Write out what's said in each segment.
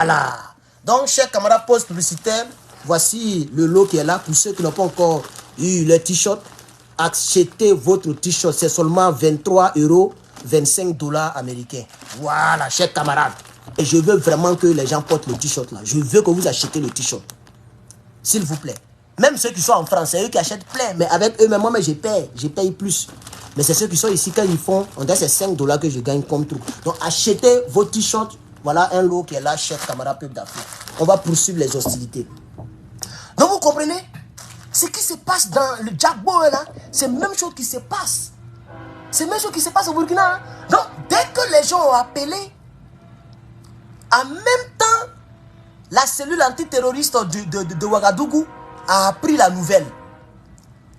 Voilà. Donc, chers camarades post-publicitaires, voici le lot qui est là. Pour ceux qui n'ont pas encore eu le t-shirt, achetez votre t-shirt. C'est seulement 23 €, 25 $ américains. Voilà, chers camarades. Et je veux vraiment que les gens portent le t-shirt là. Je veux que vous achetiez le t-shirt. S'il vous plaît. Même ceux qui sont en France, c'est eux qui achètent plein. Mais avec eux-mêmes, moi, je paye plus. Mais c'est ceux qui sont ici, quand ils font, on dirait c'est 5 $ que je gagne comme truc. Donc, achetez vos t-shirts. Voilà un lot qui est là, chers camarades peuple d'Afrique. On va poursuivre les hostilités. Donc, vous comprenez? Ce qui se passe dans le Djagbo, là, c'est la même chose qui se passe. C'est la même chose qui se passe au Burkina. Hein? Donc, dès que les gens ont appelé, en même temps, la cellule antiterroriste de Ouagadougou a appris la nouvelle.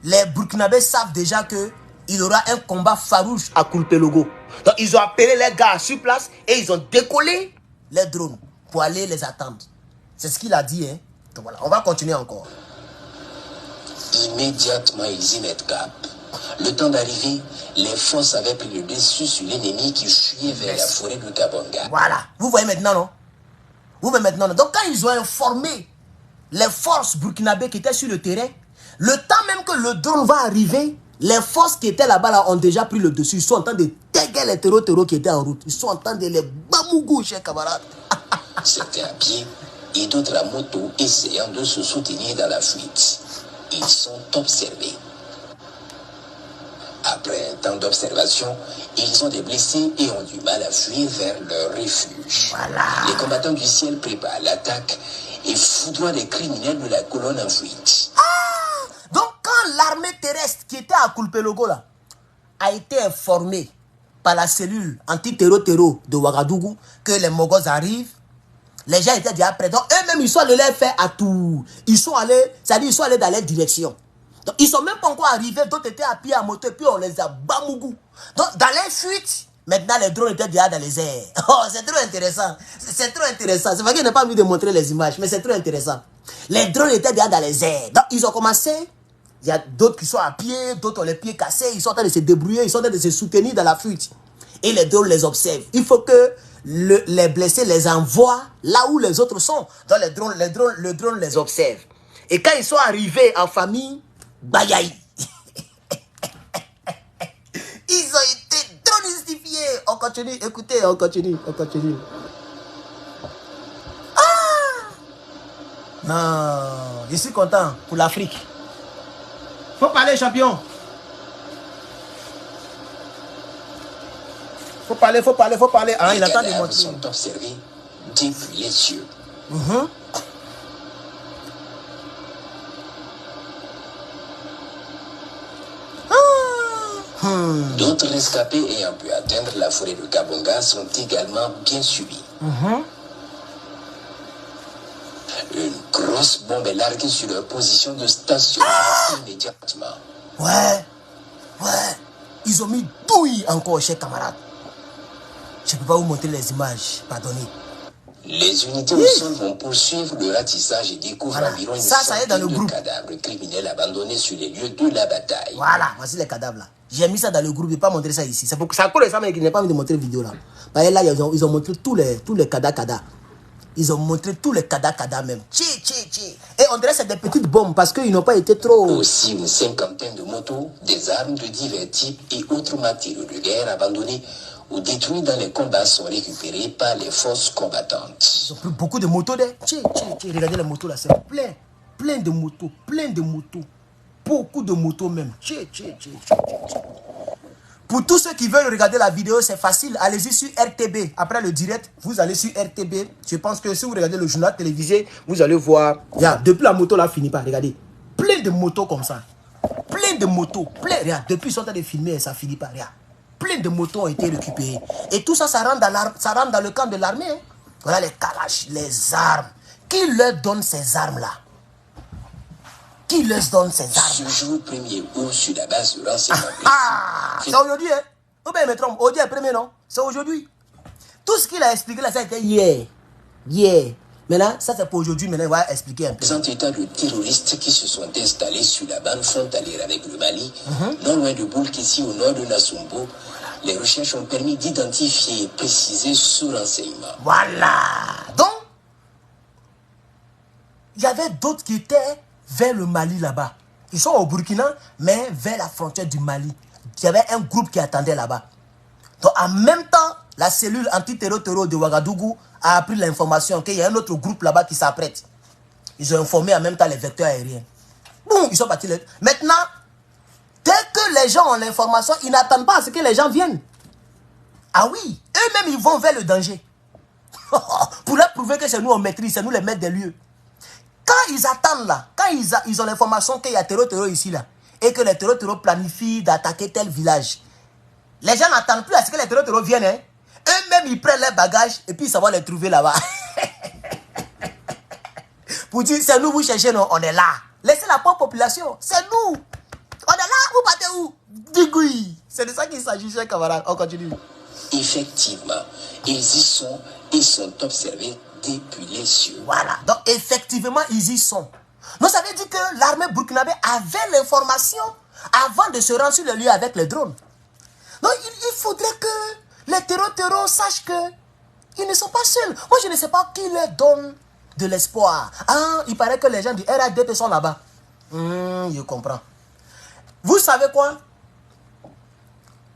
Les Burkinabés savent déjà qu'il y aura un combat farouche à Kulpelogo. Donc, ils ont appelé les gars sur place et ils ont décollé les drones pour aller les attendre. C'est ce qu'il a dit. Hein? Donc, voilà, on va continuer encore. Immédiatement, ils y mettent cap. Le temps d'arriver, les forces avaient pris le dessus sur l'ennemi qui fuyait vers la forêt de Kabonga. Voilà, vous voyez maintenant, non? Vous voyez maintenant, non? Donc, quand ils ont informé les forces burkinabées qui étaient sur le terrain, le temps même que le drone va arriver, les forces qui étaient là-bas là, ont déjà pris le dessus. Ils sont en train de taguer les terreaux qui étaient en route. Ils sont en train de les bamougou, chers camarades. Certains à pied et d'autres à moto essayant de se soutenir dans la fuite. Ils sont observés. Après un temps d'observation, ils ont des blessés et ont du mal à fuir vers leur refuge. Voilà. Les combattants du ciel préparent l'attaque et foudroient les criminels de la colonne en fuite. Donc, quand l'armée terrestre qui était à Kulpelogo là, a été informée par la cellule anti-terreau de Ouagadougou que les Mogos arrivent, les gens étaient déjà prêts. Donc, eux-mêmes, ils sont allés les faire à tout. Ils sont allés, c'est-à-dire, ils sont allés dans leur direction. Donc, ils sont même pas encore arrivés. D'autres étaient à pied, à moto, et puis on les a bamougou. Donc, dans les fuites, maintenant, les drones étaient déjà dans les airs. Oh, c'est trop intéressant. C'est trop intéressant. C'est vrai qu'il n'a pas envie de montrer les images, mais c'est trop intéressant. Les drones étaient déjà dans les airs. Donc, ils ont commencé. Il y a d'autres qui sont à pied, d'autres ont les pieds cassés. Ils sont en train de se débrouiller, ils sont en train de se soutenir dans la fuite. Et les drones les observent. Il faut que les blessés les envoient là où les autres sont. Donc, le drone les observe. Et quand ils sont arrivés en famille, bayaï. Ils ont été dronistifiés. On continue, écoutez, on continue. Non, je suis content pour l'Afrique. Faut parler, champion. Faut parler. Ah, il attend de monter. Les sont observés depuis les cieux. D'autres rescapés ayant pu atteindre la forêt de Kabonga sont également bien suivis. Une grosse bombe est larguée sur leur position de stationnement immédiatement. Ouais. Ils ont mis douille encore, chers camarades. Je ne peux pas vous montrer les images, pardonnez. Les unités au sol vont poursuivre le ratissage et découvrent environ une centaine de cadavres criminels abandonnés sur les lieux de la bataille. Voilà, voici les cadavres là. J'ai mis ça dans le groupe, je ne vais pas montrer ça ici. C'est pour ça que ça, mais je n'ai pas envie de montrer la vidéo là. Parce que là, ils ont montré tous les cadavres. Ils ont montré tous les cadavres même. Et on dirait que c'est des petites bombes parce qu'ils n'ont pas été trop... Aussi une cinquantaine de motos, des armes de divers types et autres matériaux de guerre abandonnés ou détruits dans les combats sont récupérés par les forces combattantes. Ils ont pris beaucoup de motos. Regardez les motos là, c'est plein de motos. Beaucoup de motos même. Pour tous ceux qui veulent regarder la vidéo, c'est facile. Allez-y sur RTB. Après le direct, vous allez sur RTB. Je pense que si vous regardez le journal télévisé, vous allez voir. Depuis la moto là, finit pas. Regardez. Plein de motos comme ça. Regarde, depuis ils sont en train de filmer, ça finit pas. Regarde. Plein de motos ont été récupérées. Et tout ça, ça rentre dans le camp de l'armée. Hein. Voilà les calaches, les armes. Qui leur donne ces armes-là? Qui leur donne ces armes? Ce jour 1er août sur la base de renseignement. C'est aujourd'hui, hein? Ou bien, me trompe. Aujourd'hui est 1er, non? C'est aujourd'hui. Tout ce qu'il a expliqué là, ça a été hier. Maintenant, ça c'est pour aujourd'hui. Maintenant, il va expliquer un peu. Des états de terroristes qui se sont installés sur la bande frontalière avec le Mali, non loin de Boulkessi, au nord de Nassumbo. Les recherches ont permis d'identifier et préciser ce renseignement. Voilà. Donc, il y avait d'autres qui étaient vers le Mali là-bas. Ils sont au Burkina, mais vers la frontière du Mali. Il y avait un groupe qui attendait là-bas. Donc, en même temps, la cellule anti-terror de Ouagadougou a appris l'information qu'il y a un autre groupe là-bas qui s'apprête. Ils ont informé en même temps les vecteurs aériens. Boum, ils sont partis. Maintenant, dès que les gens ont l'information, ils n'attendent pas à ce que les gens viennent. Ah oui, eux-mêmes, ils vont vers le danger. Pour leur prouver que c'est nous, on maîtrise, c'est nous les maîtres des lieux. Quand ils attendent là, quand ils ont l'information qu'il y a terror ici là, et que les terror planifient d'attaquer tel village, les gens n'attendent plus à ce que les terror viennent. Hein. Eux-mêmes, ils prennent leurs bagages et puis ils s'en vont les trouver là-bas. Pour dire, c'est nous, vous cherchez, non, on est là. Laissez la pauvre population, c'est nous. On est là, vous partez où? Digoui. C'est de ça qu'il s'agit, chers camarades. On continue. Effectivement, ils y sont et sont observés depuis les cieux. Voilà, donc effectivement, ils y sont. Donc ça veut dire que l'armée burkinabé avait l'information avant de se rendre sur le lieu avec les drones. Donc il faudrait que les terror sachent que ils ne sont pas seuls. Moi, je ne sais pas qui leur donne de l'espoir. Ah, il paraît que les gens du RADP sont là-bas. Je comprends. Vous savez quoi?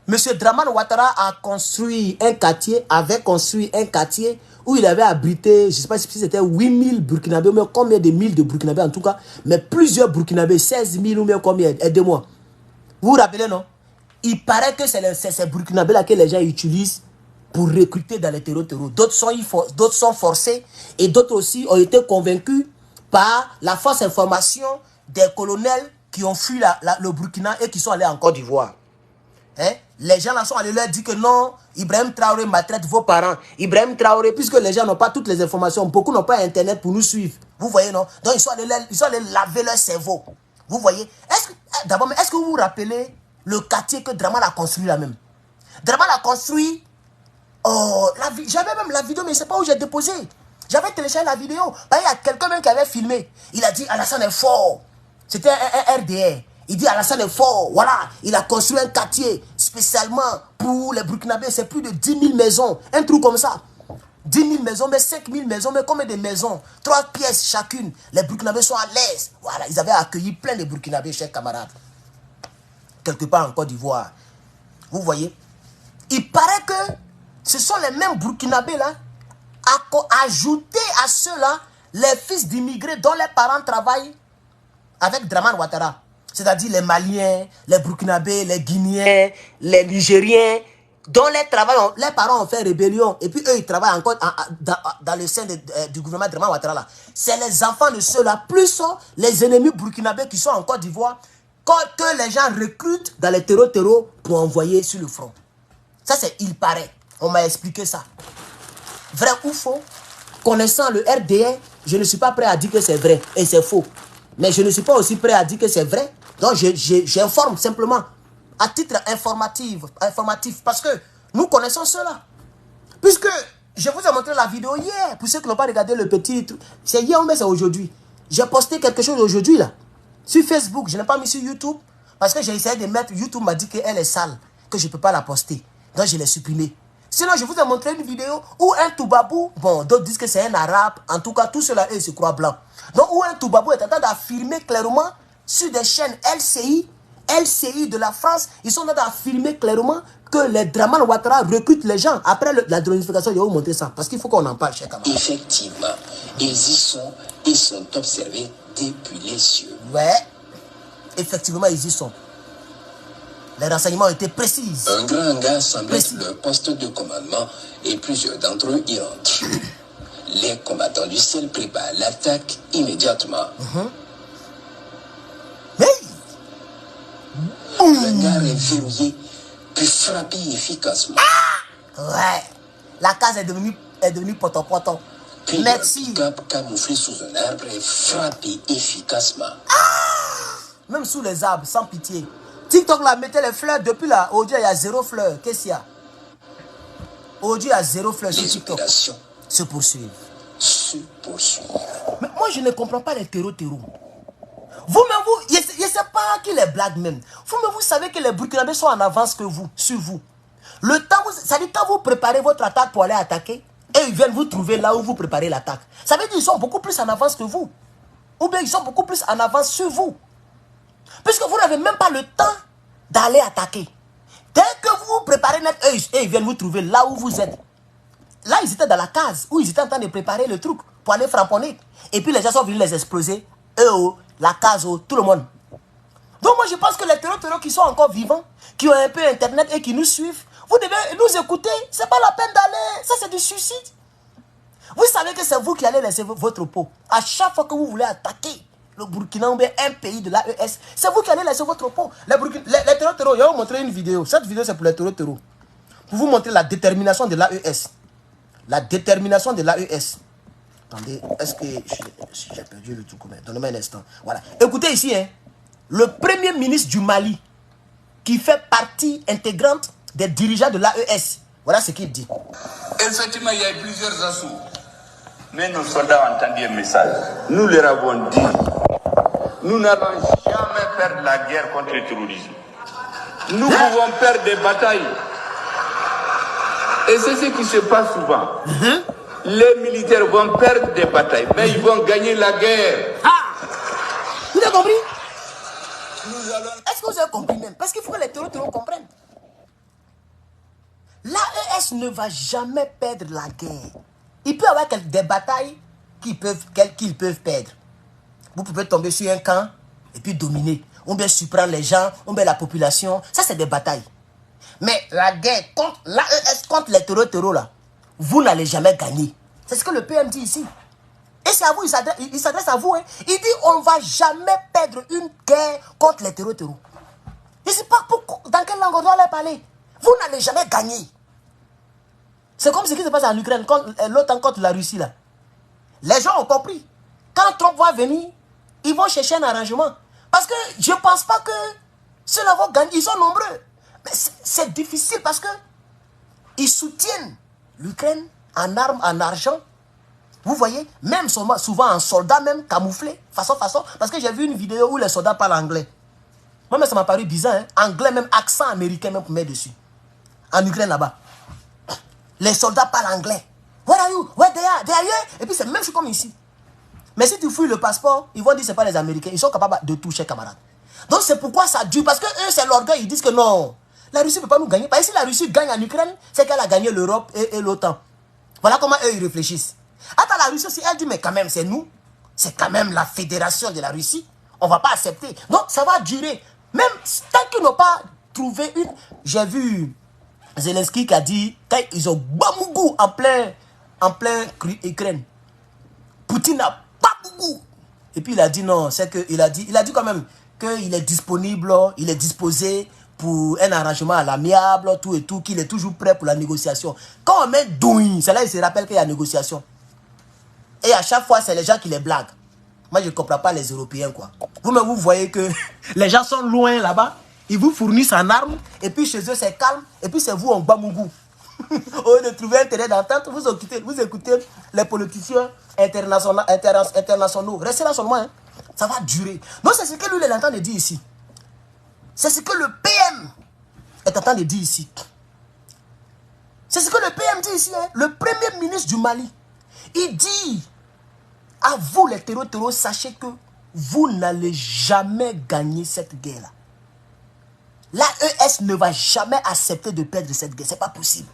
Monsieur Dramane Ouattara avait construit un quartier où il avait abrité, je ne sais pas si c'était 8000 Burkinabés, mais combien de mille de Burkinabés en tout cas, mais plusieurs Burkinabés, 16 000 ou bien combien, aidez-moi. Vous vous rappelez, non? Il paraît que c'est ces Burkinabés-là que les gens utilisent pour recruter dans les terror. D'autres sont forcés et d'autres aussi ont été convaincus par la fausse information des colonels qui ont fui le Burkina et qui sont allés en Côte d'Ivoire. Hein? Les gens là sont allés leur dire que non, Ibrahim Traoré maltraite vos parents. Ibrahim Traoré, puisque les gens n'ont pas toutes les informations, beaucoup n'ont pas Internet pour nous suivre. Vous voyez, non? Donc ils sont allés laver leur cerveau. Vous voyez? D'abord, est-ce que vous vous rappelez le quartier que Dramane a construit là même? Dramane a construit. J'avais même la vidéo, mais je ne sais pas où j'ai déposé. J'avais téléchargé la vidéo. Il y a quelqu'un même qui avait filmé. Il a dit Alassane est fort. C'était un RDR. Il dit Alassane est fort. Voilà. Il a construit un quartier spécialement pour les Burkinabés. C'est plus de 10 000 maisons. Un truc comme ça. 10 000 maisons, mais 5 000 maisons, mais combien de maisons? 3 pièces chacune. Les Burkinabés sont à l'aise. Voilà. Ils avaient accueilli plein de Burkinabés, chers camarades. Quelque part en Côte d'Ivoire. Vous voyez? Il paraît que ce sont les mêmes Burkinabés là, ajoutés à ceux-là, les fils d'immigrés dont les parents travaillent avec Dramane Ouattara. C'est-à-dire les Maliens, les Burkinabés, les Guinéens, les Nigériens, dont les parents ont fait rébellion. Et puis eux, ils travaillent encore dans le sein du gouvernement de Dramane Ouattara là. C'est les enfants de ceux-là, plus les ennemis burkinabés qui sont en Côte d'Ivoire, que les gens recrutent dans les terror pour envoyer sur le front. Ça, c'est il paraît. On m'a expliqué ça. Vrai ou faux? Connaissant le RDR, je ne suis pas prêt à dire que c'est vrai et c'est faux. Mais je ne suis pas aussi prêt à dire que c'est vrai. Donc, j'informe simplement à titre informatif. Parce que nous connaissons cela. Puisque je vous ai montré la vidéo hier. Pour ceux qui n'ont pas regardé le petit truc. C'est hier ou bien c'est aujourd'hui. J'ai posté quelque chose aujourd'hui là. Sur Facebook. Je n'ai pas mis sur YouTube. Parce que j'ai essayé de mettre. YouTube m'a dit qu'elle est sale. Que je ne peux pas la poster. Donc, je l'ai supprimée. Sinon, je vous ai montré une vidéo où un Toubabou, bon, d'autres disent que c'est un arabe, en tout cas, tout cela, ils se croient blancs. Donc, où un Toubabou est en train d'affirmer clairement sur des chaînes LCI de la France, ils sont en train d'affirmer clairement que les Dramane Ouattara recrutent les gens. Après la dronification, je vais vous montrer ça, parce qu'il faut qu'on en parle, chers camarades. Effectivement, ils y sont et sont observés depuis les cieux. Ouais, effectivement, ils y sont. Les renseignements ont été précis. Un grand hangar semble être le poste de commandement et plusieurs d'entre eux y entrent. Les combattants du ciel préparent l'attaque immédiatement. Mais le hangar est verrouillé puis frappé efficacement. Ouais, la case est devenue poton. Puis merci. un pick-up camouflé sous un arbre est frappé efficacement. Même sous les arbres, sans pitié. TikTok là, mettez les fleurs depuis là. Aujourd'hui, il y a 0 fleurs. Qu'est-ce qu'il y a? Aujourd'hui, il y a 0 fleurs sur Les TikTok. opérations Se poursuivent. Mais moi, je ne comprends pas les terreaux. Vous-même, je ne sais pas qui les blague même. Vous-même, vous savez que les Burkinabés sont en avance que vous, sur vous. Le temps, ça dit quand vous préparez votre attaque pour aller attaquer, et ils viennent vous trouver là où vous préparez l'attaque. Ça veut dire qu'ils sont beaucoup plus en avance que vous. Ou bien ils sont beaucoup plus en avance sur vous. Puisque vous n'avez même pas le temps d'aller attaquer. Dès que vous préparez net, eux, ils viennent vous trouver là où vous êtes. Là, ils étaient dans la case où ils étaient en train de préparer le truc pour aller frapponner. Et puis les gens sont venus les exploser. Eux, la case, tout le monde. Donc moi, je pense que les terreaux qui sont encore vivants, qui ont un peu internet et qui nous suivent, vous devez nous écouter. C'est pas la peine d'aller. Ça, c'est du suicide. Vous savez que c'est vous qui allez laisser votre peau. À chaque fois que vous voulez attaquer le Burkina ou bien un pays de l'AES, c'est vous qui allez laisser votre peau. Les terreaux, je vais vous montrer une vidéo. Cette vidéo, c'est pour les terreaux. Pour vous montrer la détermination de l'AES. La détermination de l'AES. Attendez, est-ce que j'ai perdu le truc? Donnez-moi un instant. Voilà. Écoutez ici, hein, le premier ministre du Mali, qui fait partie intégrante des dirigeants de l'AES. Voilà ce qu'il dit. Effectivement, il y a eu plusieurs assauts. Mais nos soldats ont entendu un message. Nous leur avons dit, nous n'allons jamais perdre la guerre contre le terrorisme. Nous pouvons perdre des batailles. Et c'est ce qui se passe souvent. Les militaires vont perdre des batailles, mais ils vont gagner la guerre. Vous avez compris? Est-ce que vous avez compris même? Parce qu'il faut que les terreaux comprennent. L'AES ne va jamais perdre la guerre. Il peut y avoir des batailles qu'ils peuvent perdre. Vous pouvez tomber sur un camp et puis dominer. On peut surprendre les gens, on peut la population. Ça, c'est des batailles. Mais la guerre contre l'AES, contre les terreaux là, vous n'allez jamais gagner. C'est ce que le PM dit ici. Et c'est à vous, il s'adresse à vous. Hein. Il dit on ne va jamais perdre une guerre contre les terreaux. Je ne sais pas dans quelle langue on doit leur parler. Vous n'allez jamais gagner. C'est comme ce qui se passe en Ukraine, l'OTAN contre la Russie là. Les gens ont compris. Quand Trump va venir, ils vont chercher un arrangement. Parce que je ne pense pas que ceux-là vont gagner. Ils sont nombreux. Mais c'est difficile parce que ils soutiennent l'Ukraine en armes, en argent. Vous voyez, même souvent en soldats même camouflés, façon. Parce que j'ai vu une vidéo où les soldats parlent anglais. Moi, mais ça m'a paru bizarre. Hein? Anglais, même accent américain, même pour mettre dessus. En Ukraine là-bas. Les soldats parlent anglais. Where are you? Where they are? They are here. Et puis c'est même chose comme ici. Mais si tu fouilles le passeport, ils vont dire que ce n'est pas les Américains. Ils sont capables de toucher, camarades. Donc c'est pourquoi ça dure. Parce que eux, c'est l'orgueil. Ils disent que non. La Russie ne peut pas nous gagner. Parce que si la Russie gagne en Ukraine, c'est qu'elle a gagné l'Europe et l'OTAN. Voilà comment eux, ils réfléchissent. Attends, la Russie aussi, elle dit, mais quand même, c'est nous. C'est quand même la fédération de la Russie. On ne va pas accepter. Donc ça va durer. Même tant qu'ils n'ont pas trouvé une... J'ai vu Zelensky qui a dit, quand ils ont Bamougou en plein Ukraine, Poutine n'a pas beaucoup. Et puis il a dit non, c'est que il a dit quand même qu'il est disponible, il est disposé pour un arrangement à l'amiable, tout et tout, qu'il est toujours prêt pour la négociation. Quand on met douille, c'est là il se rappelle qu'il y a négociation. Et à chaque fois, c'est les gens qui les blaguent. Moi, je ne comprends pas les Européens, quoi. Vous-même, vous voyez que les gens sont loin là-bas, ils vous fournissent en armes, et puis chez eux, c'est calme, et puis c'est vous en Bamougou. Au lieu de trouver un terrain d'entente, vous écoutez les politiciens internationaux. Restez là seulement, hein. Ça va durer. Donc c'est ce que lui, il est en train de dire ici. C'est ce que le PM est en train de dire ici. C'est ce que le PM dit ici, hein. Le premier ministre du Mali, il dit à vous les terreaux, sachez que vous n'allez jamais gagner cette guerre-là. L'AES ne va jamais accepter de perdre cette guerre. C'est pas possible.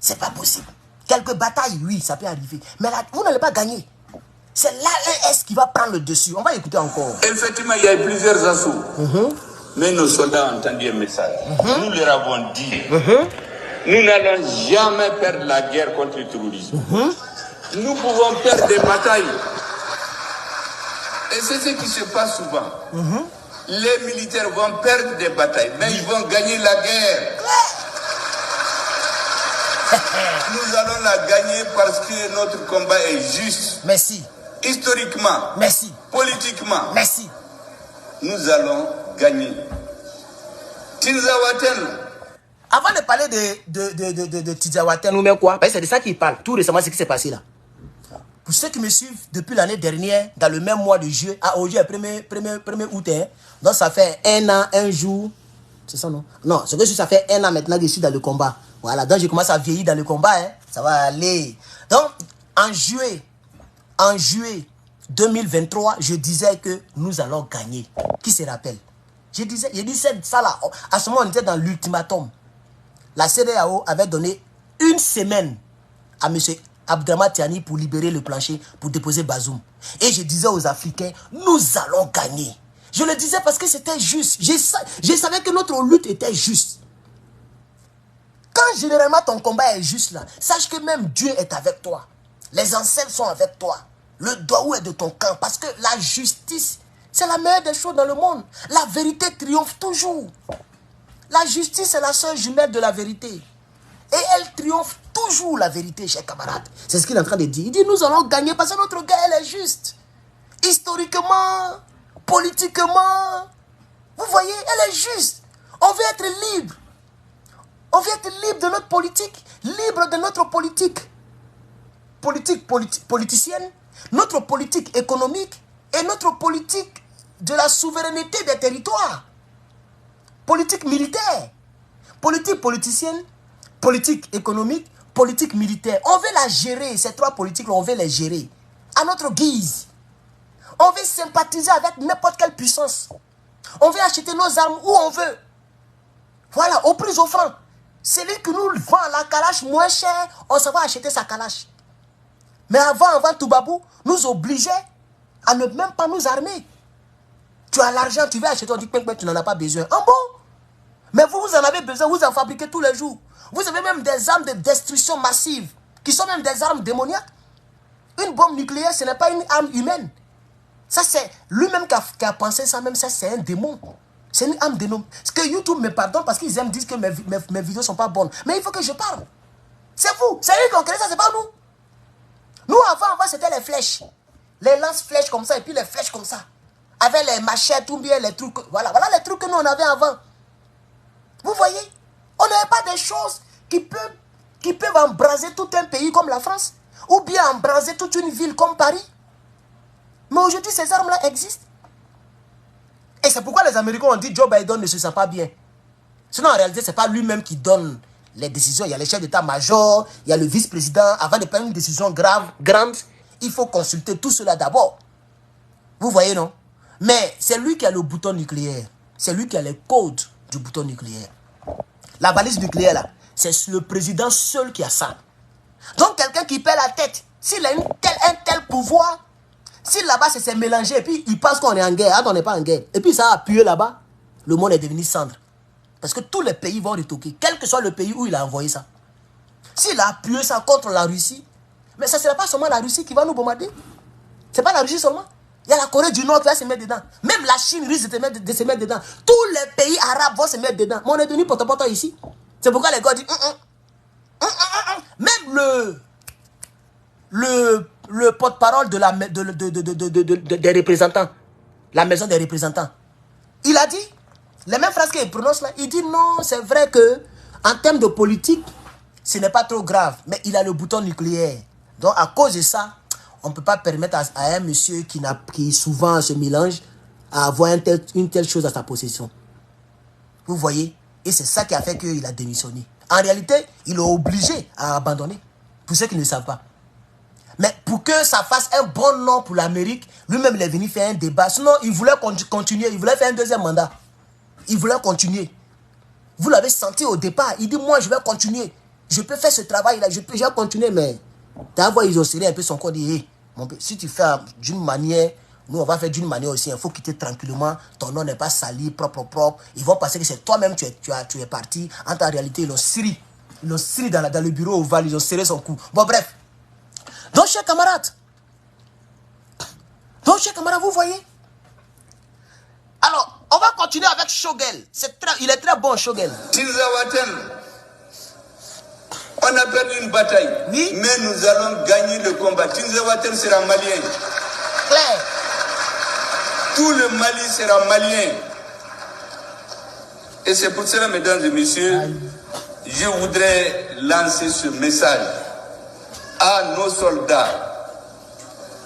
C'est pas possible. Quelques batailles, oui, ça peut arriver. Mais là, vous n'allez pas gagner. C'est l'AES qui va prendre le dessus. On va écouter encore. Effectivement, il y a eu plusieurs assauts. Mais nos soldats ont entendu un message. Nous leur avons dit, nous n'allons jamais perdre la guerre contre le terrorisme. Nous pouvons perdre des batailles. Et c'est ce qui se passe souvent. Les militaires vont perdre des batailles, mais ils vont gagner la guerre. Nous allons la gagner parce que notre combat est juste. Merci. Historiquement. Merci. Politiquement. Merci. Nous allons gagner. Tinzawaten. Avant de parler de Tinzawaten ou même quoi, c'est de ça qu'il parle. Tout récemment, ce qui s'est passé là. Pour ceux qui me suivent depuis l'année dernière, dans le même mois de juillet, aujourd'hui est 1er août, hein, donc ça fait 1 an, 1 jour, c'est ça non? Non, c'est que ça fait 1 an maintenant que je suis dans le combat. Voilà, donc je commence à vieillir dans le combat, hein, ça va aller. Donc, en juillet 2023, je disais que nous allons gagner. Qui se rappelle? Je disais ça là. À ce moment, on était dans l'ultimatum. La CEDEAO avait donné une semaine à M. Abdraman Tiani pour libérer le plancher, pour déposer Bazoum. Et je disais aux Africains, nous allons gagner. Je le disais parce que c'était juste. Je savais que notre lutte était juste. Quand généralement ton combat est juste là, sache que même Dieu est avec toi. Les ancêtres sont avec toi. Le Doaou est de ton camp. Parce que la justice, c'est la meilleure des choses dans le monde. La vérité triomphe toujours. La justice est la sœur jumelle de la vérité. Et elle triomphe toujours, la vérité, chers camarades. C'est ce qu'il est en train de dire. Il dit, nous allons gagner parce que notre guerre, elle est juste. Historiquement, politiquement, vous voyez, elle est juste. On veut être libre. On veut être libre de notre politique, libre de notre politique. Politicienne, notre politique économique et notre politique de la souveraineté des territoires. Politique militaire, politique politicienne, politique économique, politique militaire. On veut la gérer, ces trois politiques-là, on veut les gérer à notre guise. On veut sympathiser avec n'importe quelle puissance. On veut acheter nos armes où on veut. Voilà, au prix offrant. Celui qui nous vend la calache moins cher, on s'en va acheter sa calache. Mais avant Toubabou, nous obligeait à ne même pas nous armer. Tu as l'argent, tu veux acheter, on dit que tu n'en as pas besoin. En bon. Mais vous en avez besoin, vous en fabriquez tous les jours. Vous avez même des armes de destruction massive, qui sont même des armes démoniaques. Une bombe nucléaire, ce n'est pas une arme humaine. Ça, c'est lui-même qui a pensé ça, même ça, c'est un démon. C'est une âme démon. Ce que YouTube me pardonne parce qu'ils aiment dire que mes vidéos ne sont pas bonnes. Mais il faut que je parle. C'est vous. C'est eux qui ont créé ça, c'est pas nous. Nous, avant, c'était les flèches. Les lance-flèches comme ça et puis les flèches comme ça. Avec les machettes, tout bien, les trucs. Voilà les trucs que nous, on avait avant. Vous voyez? On n'avait pas des choses qui peuvent embraser tout un pays comme la France. Ou bien embraser toute une ville comme Paris. Mais aujourd'hui, ces armes-là existent. Et c'est pourquoi les Américains ont dit Joe Biden ne se sent pas bien. Sinon, en réalité, ce n'est pas lui-même qui donne les décisions. Il y a les chefs d'état-major, il y a le vice-président. Avant de prendre une décision grande, il faut consulter tout cela d'abord. Vous voyez, non? Mais c'est lui qui a le bouton nucléaire. C'est lui qui a les codes du bouton nucléaire. La balise nucléaire, là, c'est le président seul qui a ça. Donc, quelqu'un qui perd la tête, s'il a un tel pouvoir, si là-bas, c'est s'est mélangé, et puis il pense qu'on est en guerre, alors on n'est pas en guerre. Et puis ça a appuyé là-bas, le monde est devenu cendre. Parce que tous les pays vont retoquer, quel que soit le pays où il a envoyé ça. S'il a appuyé ça contre la Russie, mais ça ne sera pas seulement la Russie qui va nous bombarder. Ce n'est pas la Russie seulement. Il y a la Corée du Nord qui va se mettre dedans. Même la Chine risque de se mettre dedans. Tous les pays arabes vont se mettre dedans. Mais on est devenu potopoto ici. C'est pourquoi les gars disent... Même le porte-parole des représentants, la maison des représentants, il a dit, les mêmes phrases qu'il prononce là, il dit non, c'est vrai que en termes de politique, ce n'est pas trop grave, mais il a le bouton nucléaire. Donc à cause de ça, on ne peut pas permettre à un monsieur qui souvent se mélange à avoir une telle chose à sa possession. Vous voyez? Et c'est ça qui a fait qu'il a démissionné. En réalité, il est obligé à abandonner, pour ceux qui ne le savent pas. Mais pour que ça fasse un bon nom pour l'Amérique, lui-même il est venu faire un débat. Sinon, il voulait continuer, il voulait faire un deuxième mandat. Il voulait continuer. Vous l'avez senti au départ. Il dit, moi, je vais continuer. Je peux faire ce travail-là, je vais continuer, mais d'abord, ils ont serré un peu son corps. Dit, hey, si tu fais d'une manière, nous, on va faire d'une manière aussi. Il faut quitter tranquillement. Ton nom n'est pas sali, propre. Ils vont penser que c'est toi-même, tu es parti. En réalité, ils l'ont serré. Ils l'ont serré dans le bureau ovale, ils ont serré son cou. Bon, bref. Donc, chers camarades, vous voyez. Alors, on va continuer avec Shogel. Il est très bon, Shogel. On a perdu une bataille, oui, mais nous allons gagner le combat. Tinzawaten sera malien. Claire. Tout le Mali sera malien. Et c'est pour cela, mesdames et messieurs, je voudrais lancer ce message à nos soldats.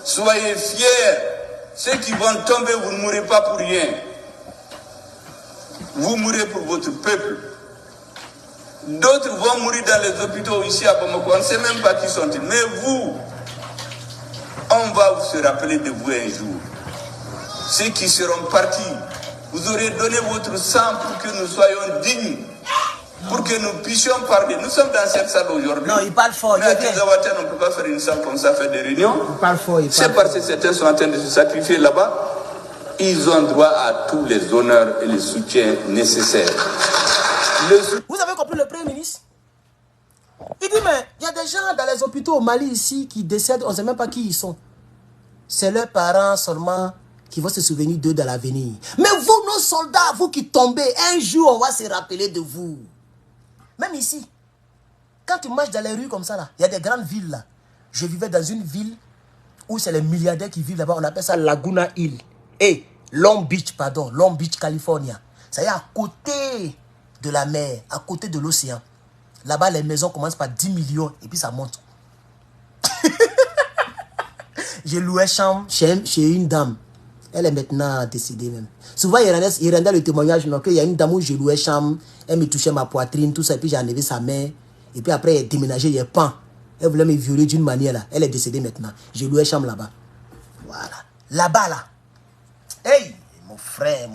Soyez fiers. Ceux qui vont tomber, vous ne mourrez pas pour rien. Vous mourrez pour votre peuple. D'autres vont mourir dans les hôpitaux ici à Bamako. On ne sait même pas qui sont-ils. Mais vous, On va se rappeler de vous un jour. Ceux qui seront partis, vous aurez donné votre sang pour que nous soyons dignes, pour que nous puissions parler. Nous sommes dans cette salle aujourd'hui. Non, il parle fort. Mais à Tizawaten, on ne peut pas faire une salle comme ça, faire des réunions. Il parle fort. C'est parce que certains sont en train de se sacrifier là-bas. Ils ont droit à tous les honneurs et les soutiens nécessaires. Vous avez compris le Premier ministre? Il dit, mais il y a des gens dans les hôpitaux au Mali ici qui décèdent, on ne sait même pas qui ils sont. C'est leurs parents seulement qui vont se souvenir d'eux dans l'avenir. Mais vous, nos soldats, vous qui tombez, un jour on va se rappeler de vous. Même ici, quand tu marches dans les rues comme ça, là, il y a des grandes villes là. Je vivais dans une ville où c'est les milliardaires qui vivent là-bas, on appelle ça Laguna Hill. Et Long Beach, California. Ça y est à côté de la mer, à côté de l'océan. Là-bas, les maisons commencent par 10 millions et puis ça monte. J'ai loué chambre chez une dame. Elle est maintenant décédée même. Souvent, il rendait le témoignage. Il y a une dame où j'ai loué chambre. Elle me touchait ma poitrine, tout ça. Et puis j'ai enlevé sa main. Et puis après, elle est déménagée, il est pan. Elle voulait me violer d'une manière là. Elle est décédée maintenant. J'ai loué chambre là-bas. Voilà. Là-bas là. Hey, mon frère.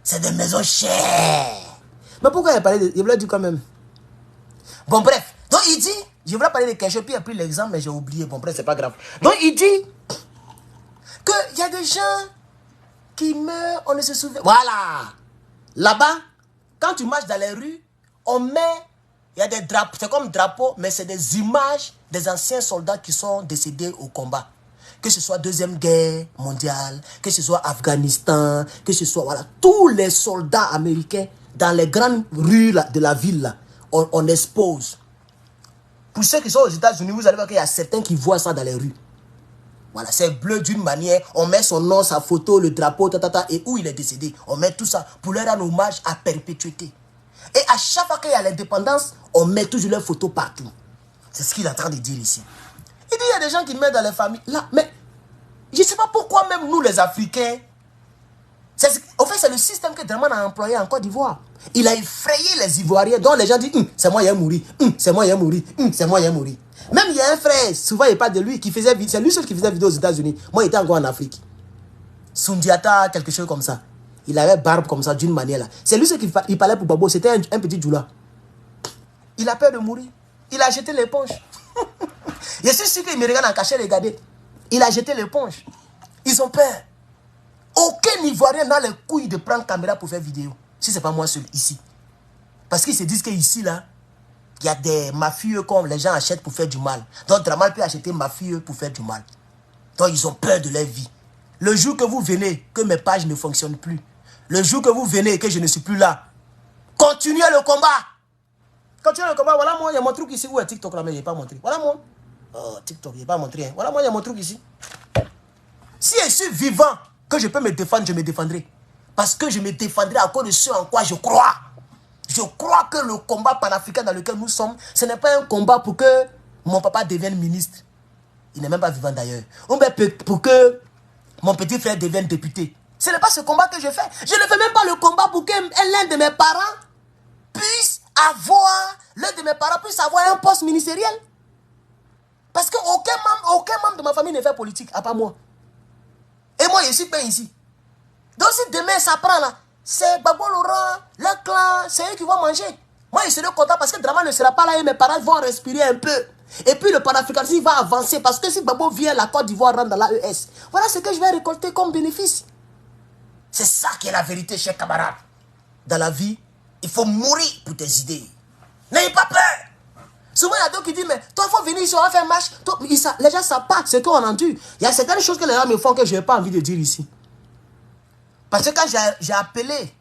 C'est des maisons chères. Mais pourquoi il parlait de... Il voulait dire quand même. Bon, bref. Donc, il dit... Je voulais parler de quelque chose, puis il a pris l'exemple, mais j'ai oublié. Bon, bref, c'est pas grave. Donc, il dit... qu'il y a des gens qui meurent, on ne se souvient... Voilà. Là-bas, quand tu marches dans les rues, on met... Il y a des drapeaux. C'est comme drapeaux, mais c'est des images des anciens soldats qui sont décédés au combat. Que ce soit Deuxième Guerre mondiale, que ce soit Afghanistan, que ce soit... Voilà. Tous les soldats américains... Dans les grandes rues là, de la ville, là, on expose. Pour ceux qui sont aux États-Unis, vous allez voir qu'il y a certains qui voient ça dans les rues. Voilà, c'est bleu d'une manière. On met son nom, sa photo, le drapeau, et où il est décédé. On met tout ça pour leur rendre hommage à perpétuité. Et à chaque fois qu'il y a l'indépendance, on met toujours leurs photos partout. C'est ce qu'il est en train de dire ici. Il dit il y a des gens qui mettent dans les familles. Là, mais je ne sais pas pourquoi même nous les Africains. En fait, c'est le système que Draman a employé en Côte d'Ivoire. Il a effrayé les Ivoiriens, dont les gens disent c'est moi qui ai mouru, c'est moi qui ai mouru, c'est moi qui ai mouru. Même il y a un frère, souvent il parle de lui, qui faisait, c'est lui seul qui faisait vidéo aux États-Unis. Moi, il était encore en Afrique. Sundiata, quelque chose comme ça. Il avait barbe comme ça, d'une manière là. C'est lui seul qui parlait pour Babo, c'était un petit djoula. Il a peur de mourir. Il a jeté l'éponge. Je suis sûr qu'il me regarde en cachet, regardez. Il a jeté l'éponge. Ils ont peur. Aucun Ivoirien n'a les couilles de prendre caméra pour faire vidéo. Si ce n'est pas moi seul, ici. Parce qu'ils se disent qu'ici, là, il y a des mafieux comme les gens achètent pour faire du mal. Donc, Draman peut acheter mafieux pour faire du mal. Donc, ils ont peur de leur vie. Le jour que vous venez, que mes pages ne fonctionnent plus. Le jour que vous venez et que je ne suis plus là. Continuez le combat. Continuez le combat. Voilà moi, il y a mon truc ici. Où est TikTok là, mais je n'ai pas montré. Voilà moi. Oh, TikTok, je n'ai pas montré. Hein. Voilà moi, il y a mon truc ici. Si je suis vivant, que je peux me défendre, je me défendrai. Parce que je me défendrai à cause de ce en quoi je crois. Je crois que le combat panafricain dans lequel nous sommes, ce n'est pas un combat pour que mon papa devienne ministre. Il n'est même pas vivant d'ailleurs. Ou bien pour que mon petit frère devienne député. Ce n'est pas ce combat que je fais. Je ne fais même pas le combat pour que l'un de mes parents puisse avoir, un poste ministériel. Parce qu'aucun membre de ma famille ne fait politique, à part moi. Et moi, je suis pas ici. Donc, si demain, ça prend là, c'est Babo Laurent, le clan, c'est eux qui vont manger. Moi, je serai content parce que Draman ne sera pas là et mes parents vont respirer un peu. Et puis, le panafricanisme va avancer parce que si Babo vient, la Côte d'Ivoire rentre dans l'AES. Voilà ce que je vais récolter comme bénéfice. C'est ça qui est la vérité, chers camarades. Dans la vie, il faut mourir pour tes idées. N'ayez pas peur. Souvent, il y a d'autres qui disent, mais toi, il faut venir ici, on va faire un match. Les gens savent pas ce qu'on a entendu. Il y a certaines choses que les gens me font que je n'ai pas envie de dire ici. Parce que quand j'ai appelé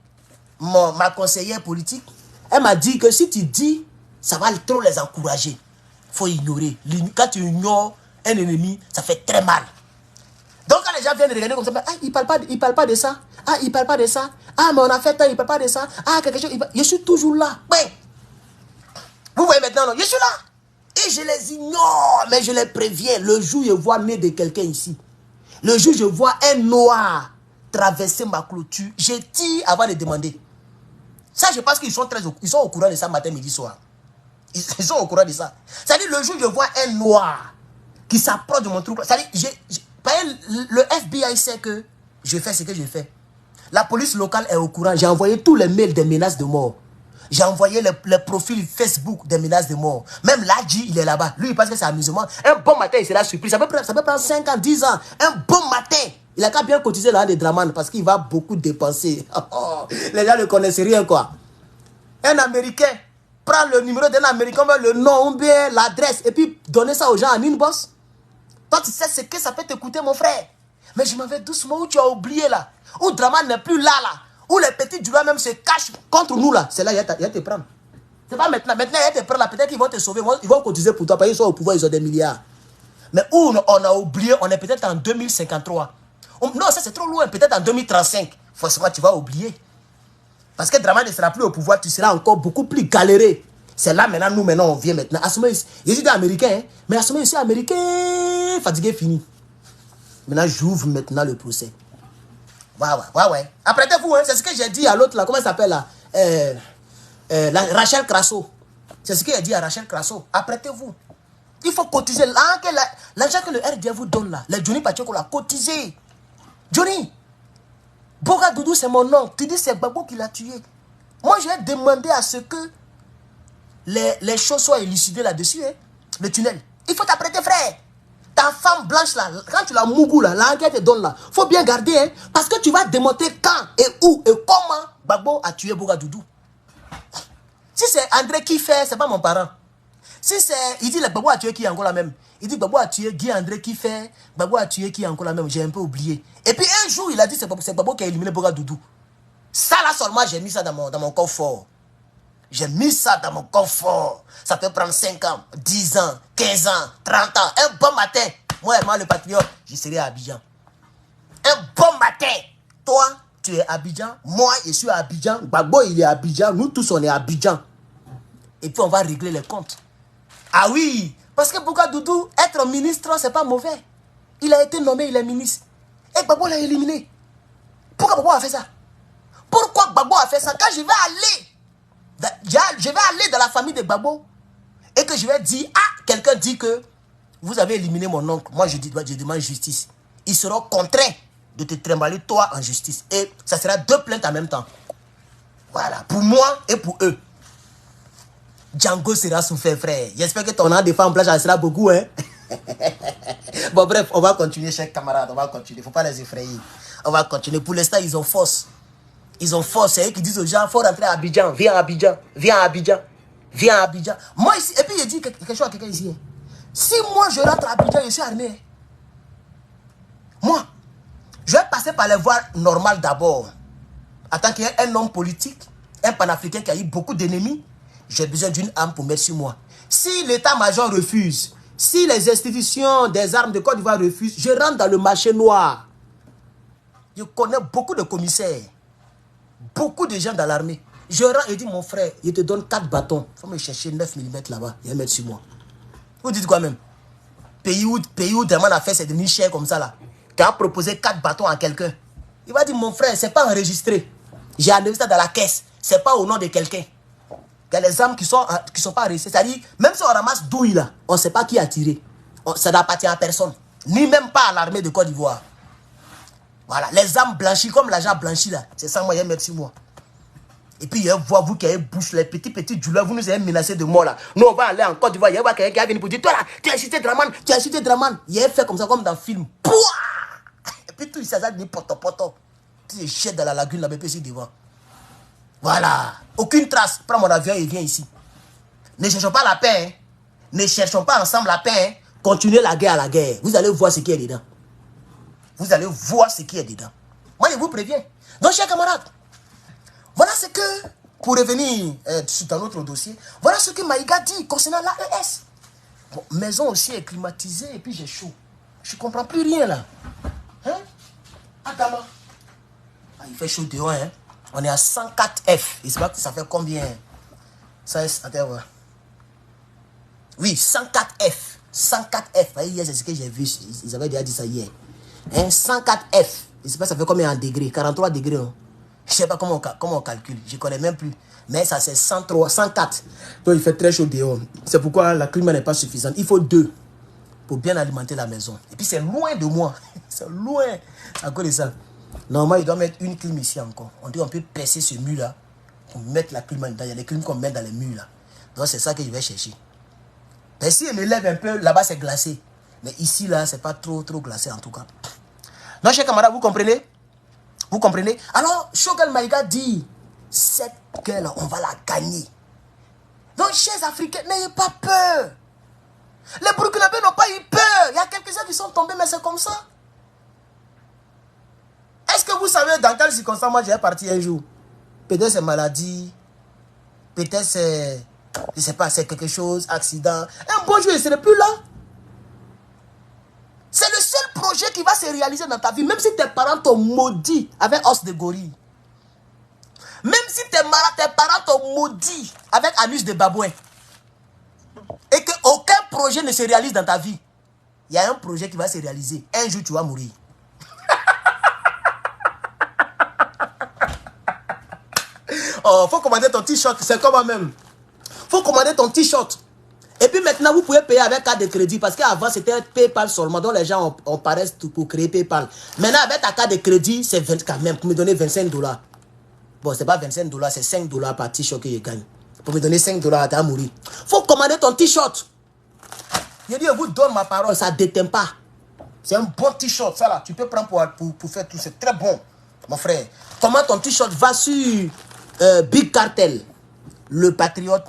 ma conseillère politique, elle m'a dit que si tu dis, ça va trop les encourager. Il faut ignorer. Quand tu ignores un ennemi, ça fait très mal. Donc quand les gens viennent regarder comme ça, ah, il parle pas de ça. Ah, il parle pas de ça. Ah, mais on a fait ça, il parle pas de ça. Ah, quelque chose. Je suis toujours là. Ouais. Vous voyez maintenant, non? Je suis là. Et je les ignore, mais je les préviens. Le jour où je vois né de quelqu'un ici, le jour où je vois un noir traverser ma clôture, je tire avant de demander. Ça, je pense qu'ils sont ils sont au courant de ça matin, midi, soir. Ils sont au courant de ça. C'est-à-dire, le jour où je vois un noir qui s'approche de mon trou. C'est-à-dire, le FBI sait que je fais ce que je fais. La police locale est au courant. J'ai envoyé tous les mails des menaces de mort. J'ai envoyé les profils Facebook des menaces de mort. Même Ladji, il est là-bas. Lui, il pense que c'est amusement. Un bon matin, il sera surpris. Ça peut prendre 5 ans, 10 ans. Un bon matin. Il a qu'à bien cotiser là des Draman parce qu'il va beaucoup dépenser. Les gens ne connaissent rien, quoi. Un Américain prend le numéro d'un Américain, le nom ou bien l'adresse, et puis donner ça aux gens en inbox. Toi, tu sais ce que ça peut te coûter, mon frère. Mais je m'en vais doucement où tu as oublié là. Où Draman n'est plus là. Où les petits du même se cachent contre nous là. C'est là, il va te prendre. C'est pas maintenant. Maintenant, il va te prendre là. Peut-être qu'ils vont te sauver. Ils vont cotiser pour toi. Parce qu'ils sont au pouvoir, ils ont des milliards. Mais où on a oublié, on est peut-être en 2053. Non, ça c'est trop loin. Peut-être en 2035. Forcément, tu vas oublier. Parce que Draman ne sera plus au pouvoir. Tu seras encore beaucoup plus galéré. C'est là maintenant, on vient maintenant. À ce moment, j'étais américain. Hein? Mais à ce moment, je suis américain. Fatigué, fini. Maintenant, j'ouvre maintenant le procès. Ouais. Apprêtez-vous, hein? C'est ce que j'ai dit à l'autre là. Comment elle s'appelle là? Rachel Crasso. C'est ce que j'ai dit à Rachel Crasso. Apprêtez-vous. Il faut cotiser. L'argent que le RDA vous donne là, les Johnny Pacheco l'a cotisé. Johnny, Boga Doudou, c'est mon nom. Tu dis c'est Gbagbo qui l'a tué. Moi, je vais demander à ce que les choses soient élucidées là-dessus. Hein? Le tunnel. Il faut t'apprêter, frère. Ta femme blanche là, quand tu la mougou là, l'enquête te donne là, faut bien garder, hein, parce que tu vas démontrer quand et où et comment Gbagbo a tué Boga Doudou. Si c'est André qui fait, c'est pas mon parent. Si c'est, il dit le Gbagbo a tué qui est encore la même. Il dit Gbagbo a tué Guy André qui fait, Gbagbo a tué qui est encore la même. J'ai un peu oublié. Et puis un jour, il a dit c'est Gbagbo qui a éliminé Boga Doudou. Ça là seulement, j'ai mis ça dans mon confort. J'ai mis ça dans mon confort. Ça peut prendre 5 ans, 10 ans, 15 ans, 30 ans. Un bon matin, moi le patriote, je serai à Abidjan. Un bon matin, toi, tu es à Abidjan, moi, je suis à Abidjan, Gbagbo, il est à Abidjan, nous tous, on est à Abidjan. Et puis, on va régler les comptes. Ah oui, parce que Boga Doudou, être ministre, c'est pas mauvais. Il a été nommé, il est ministre. Et Gbagbo l'a éliminé. Pourquoi Gbagbo a fait ça? Pourquoi Gbagbo a fait ça? Quand je vais aller dans la famille de Gbagbo et que je vais dire, quelqu'un dit que vous avez éliminé mon oncle, moi je demande justice. Ils seront contraints de te trimballer toi en justice. Et ça sera 2 plaintes en même temps. Voilà, pour moi et pour eux. Django sera souffert, frère. J'espère que ton an de femme blanche sera beaucoup, hein. Bon, bref, on va continuer, chers camarades, on va continuer. Il ne faut pas les effrayer. On va continuer. Pour l'instant, ils ont force. Ils ont force. C'est eux qui disent aux gens, il faut rentrer à Abidjan. Viens à Abidjan. Viens à Abidjan. Viens à Abidjan. Moi ici, et puis il dit quelque chose à quelqu'un ici. Hein. Si moi je rentre à Abidjan, je suis armé. Hein. Moi, je vais passer par les voies normales d'abord. En tant qu'un homme politique, un panafricain qui a eu beaucoup d'ennemis, j'ai besoin d'une arme pour mettre sur moi. Si l'état-major refuse, si les institutions des armes de Côte d'Ivoire refusent, je rentre dans le marché noir. Je connais beaucoup de commissaires. Beaucoup de gens dans l'armée. Je rentre et dis, mon frère, il te donne 4 bâtons. Il faut me chercher 9 mm là-bas. Il va mettre sur moi. Vous dites quoi même? Pays où Draman a fait cette nichère comme ça là. Tu as proposé 4 bâtons à quelqu'un. Il va dire, mon frère, c'est pas enregistré. J'ai enlevé ça dans la caisse. C'est pas au nom de quelqu'un. Il y a les armes qui sont pas enregistrées. C'est-à-dire, même si on ramasse douille là, on ne sait pas qui a tiré. Ça n'appartient à personne. Ni même pas à l'armée de Côte d'Ivoire. Voilà, les armes blanchies, comme l'argent blanchi là, c'est ça, moi, il y a merci moi. Et puis, il y a vous qui avez bouche, les petits douleurs, vous nous avez menacés de mort là. Nous, on va aller en Côte d'Ivoire, il y a quelqu'un qui va venir pour dire, toi là, tu as insulté Draman, tu as insulté Draman. Il a fait comme ça, comme dans le film. Pouah! Et puis, tout, il s'est dit, poto. Tu es jettes dans la lagune là, ici devant. Voilà, aucune trace. Prends mon avion et viens ici. Ne cherchons pas la paix, hein. Ne cherchons pas ensemble la paix, hein. Continuez la guerre à la guerre. Vous allez voir ce qui est dedans. Vous allez voir ce qui est dedans. Moi, je vous préviens. Donc, chers camarades, voilà ce que, pour revenir dans notre dossier, voilà ce que Maïga dit concernant l'AES. Bon, maison aussi est climatisée et puis j'ai chaud. Je ne comprends plus rien là. Hein? Adama. Il fait chaud dehors, hein? On est à 104 F. Et ça fait combien? Ça est, attends, ouais. Oui, 104 F. 104 F. Hier, c'est ce que j'ai vu. Ils avaient déjà dit ça hier. Hein, 104 F. Je ne sais pas ça fait combien en degrés. 43 degrés. Hein? Je ne sais pas comment on calcule. Je ne connais même plus. Mais ça, c'est 103, 104. Donc, il fait très chaud dehors. C'est pourquoi la climat n'est pas suffisante. Il faut 2. pour bien alimenter la maison. Et puis c'est loin de moi. C'est loin à cause de ça. Normalement, il doit mettre une clim ici encore. On dit on peut percer ce mur-là pour mettre la clim dedans. Il y a des clims qu'on met dans les murs là. Donc c'est ça que je vais chercher. Mais si elle élève un peu, là-bas c'est glacé. Mais ici, là, c'est pas trop glacé en tout cas. Donc, chers camarades, vous comprenez? Vous comprenez? Alors, Choguel Maïga dit, cette guerre-là, on va la gagner. Donc, chers Africains, n'ayez pas peur. Les Burkinabés n'ont pas eu peur. Il y a quelques-uns qui sont tombés, mais c'est comme ça. Est-ce que vous savez dans quelles circonstances moi j'ai parti un jour? Peut-être c'est maladie, peut-être c'est, je sais pas, c'est quelque chose, accident. Un bon jour, il ne serait plus là. C'est le seul projet qui va se réaliser dans ta vie, même si tes parents t'ont maudit avec os de gorille. Même si tes parents t'ont maudit avec anus de babouin. Et qu'aucun projet ne se réalise dans ta vie. Il y a un projet qui va se réaliser. Un jour, tu vas mourir. Oh, faut commander ton t-shirt, c'est comme moi-même. Faut commander ton t-shirt. Et puis maintenant, vous pouvez payer avec carte de crédit. Parce qu'avant, c'était PayPal seulement. Donc les gens ont paraissent pour créer PayPal. Maintenant, avec ta carte de crédit, c'est quand même pour me donner 25 $. Bon, c'est pas 25 $, c'est 5 $ par t-shirt que je gagne. Pour me donner 5 $, tu vas mourir. Faut commander ton t-shirt. Je dis, je vous donne ma parole, ça ne déteint pas. C'est un bon t-shirt, ça là. Tu peux prendre pour faire tout. C'est très bon, mon frère. Commande ton t-shirt, va sur Big Cartel. Le Patriote.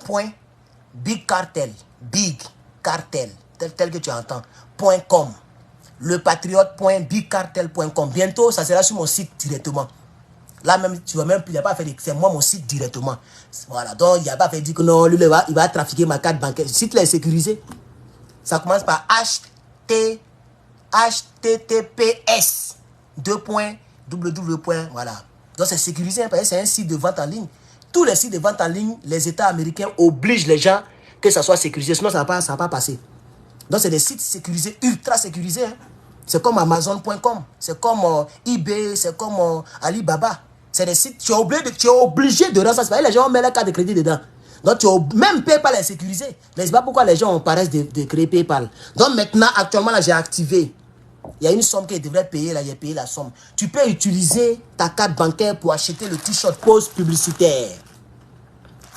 Big Cartel. Big Cartel. Tel que tu entends. .com. Le Patriote.bigcartel.com. Bientôt, ça sera sur mon site directement. Là même, tu vas même plus, il n'y a pas fait de, c'est moi mon site directement. Voilà, donc il n'y a pas fait dire que non, lui, il va trafiquer ma carte bancaire. Le site là est sécurisé. Ça commence par https www. Voilà. Donc c'est sécurisé, parce que c'est un site de vente en ligne. Tous les sites de vente en ligne, les États américains obligent les gens que ça soit sécurisé, sinon ça va pas passer. Donc c'est des sites sécurisés, ultra sécurisés. Hein. C'est comme Amazon.com, c'est comme eBay, c'est comme Alibaba. C'est des sites, tu es obligé de rendre ça. Les gens mettent la carte de crédit dedans. Donc, même PayPal est sécurisé. Mais c'est pas pourquoi les gens paraissent de créer PayPal. Donc, maintenant, actuellement, là, j'ai activé. Il y a une somme que je devrais payer, là, j'ai payé la somme. Tu peux utiliser ta carte bancaire pour acheter le t-shirt pause publicitaire.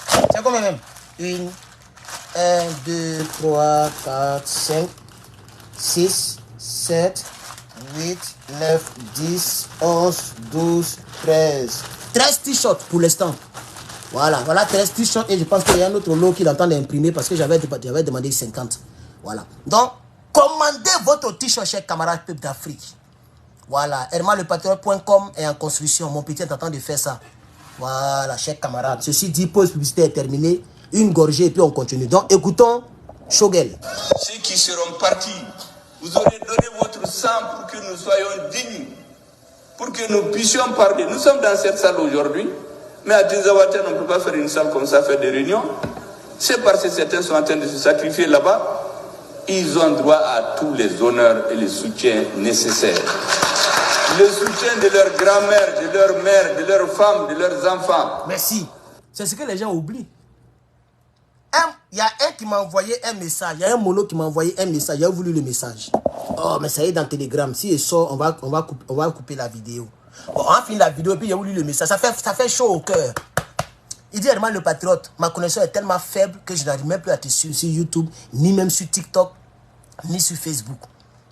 C'est combien même? 1, 2, 3, 4, 5, 6, 7, 8, 9, 10, 11, 12, 13. 13 t-shirts pour l'instant. Voilà, 13 t-shirts et je pense qu'il y a un autre lot qui l'attend d'imprimer parce que j'avais demandé 50. Voilà. Donc, commandez votre t-shirt, chers camarades peuple d'Afrique. Voilà, hermanlepatriote.com est en construction. Mon petit est en train de faire ça. Voilà, chers camarades. Ceci dit, pause publicitaire est terminée. Une gorgée et puis on continue. Donc, écoutons Choguel. Ceux qui seront partis, vous aurez donné votre sang pour que nous soyons dignes, pour que nous puissions parler. Nous sommes dans cette salle aujourd'hui, mais à Tinzaouaten, on ne peut pas faire une salle comme ça, faire des réunions. C'est parce que certains sont en train de se sacrifier là-bas. Ils ont droit à tous les honneurs et les soutiens nécessaires. Le soutien de leur grand-mère, de leur mère, de leurs femmes, de leurs enfants. Merci. C'est ce que les gens oublient. Il y a un qui m'a envoyé un message. Il y a un mono qui m'a envoyé un message. J'ai voulu le message. Oh, mais ça y est dans Telegram. Si il sort, on va couper la vidéo. Bon, on a fini la vidéo et puis il a voulu le message. Ça fait chaud au cœur. Il dit, Herman le Patriote, ma connaissance est tellement faible que je n'arrive même plus à te suivre sur YouTube, ni même sur TikTok, ni sur Facebook.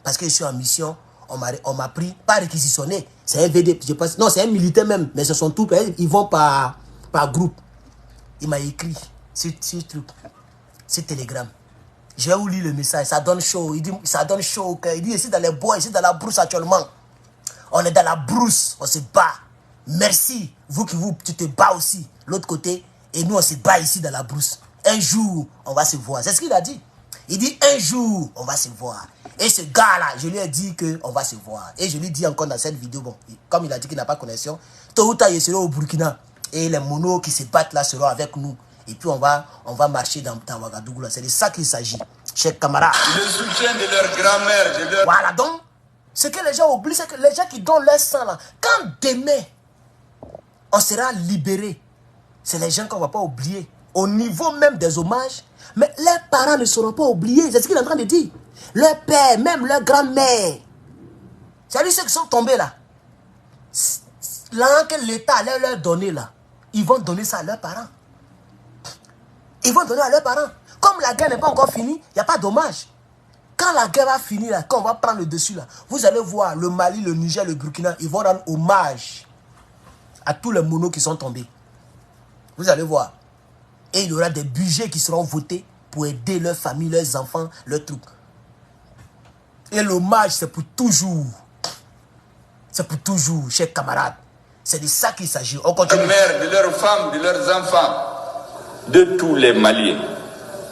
Parce que je suis en mission. On m'a pris, pas réquisitionné. C'est un VD. Je pense, non, c'est un militaire même. Mais ce sont tous. Ils vont par groupe. Il m'a écrit sur Telegram. Je vais vous lire le message. Ça donne chaud. Il dit, ça donne chaud au cœur. Il dit, ici dans les bois, ici dans la brousse actuellement. On est dans la brousse. On se bat. Merci. Tu te bats aussi. L'autre côté. Et nous, on se bat ici dans la brousse. Un jour, on va se voir. C'est ce qu'il a dit. Il dit, un jour, on va se voir. Et ce gars-là, je lui ai dit qu'on va se voir. Et je lui dis encore dans cette vidéo, bon, comme il a dit qu'il n'a pas connexion, tôt ou tard, il sera au Burkina. Et les monos qui se battent là seront avec nous. Et puis, on va marcher dans Ouagadougou. C'est de ça qu'il s'agit, chers camarades. Le soutien de leur grand-mère, de leur... Voilà, donc, ce que les gens oublient, c'est que les gens qui donnent leur sang là, quand demain, on sera libérés, c'est les gens qu'on ne va pas oublier. Au niveau même des hommages, mais les parents ne seront pas oubliés. C'est ce qu'il est en train de dire. Leur père, même leur grand-mère. C'est-à-dire ceux qui sont tombés là. L'argent que l'État allait leur donner là, ils vont donner ça à leurs parents. Ils vont donner à leurs parents. Comme la guerre n'est pas encore finie, il n'y a pas d'hommage. Quand la guerre va finir, là, quand on va prendre le dessus, là, vous allez voir le Mali, le Niger, le Burkina, ils vont rendre hommage à tous les monos qui sont tombés. Vous allez voir. Et il y aura des budgets qui seront votés pour aider leurs familles, leurs enfants, leurs trucs. Et l'hommage, c'est pour toujours. C'est pour toujours, chers camarades. C'est de ça qu'il s'agit. On continue. De mères, de leurs femmes, de leurs enfants, de tous les Maliens.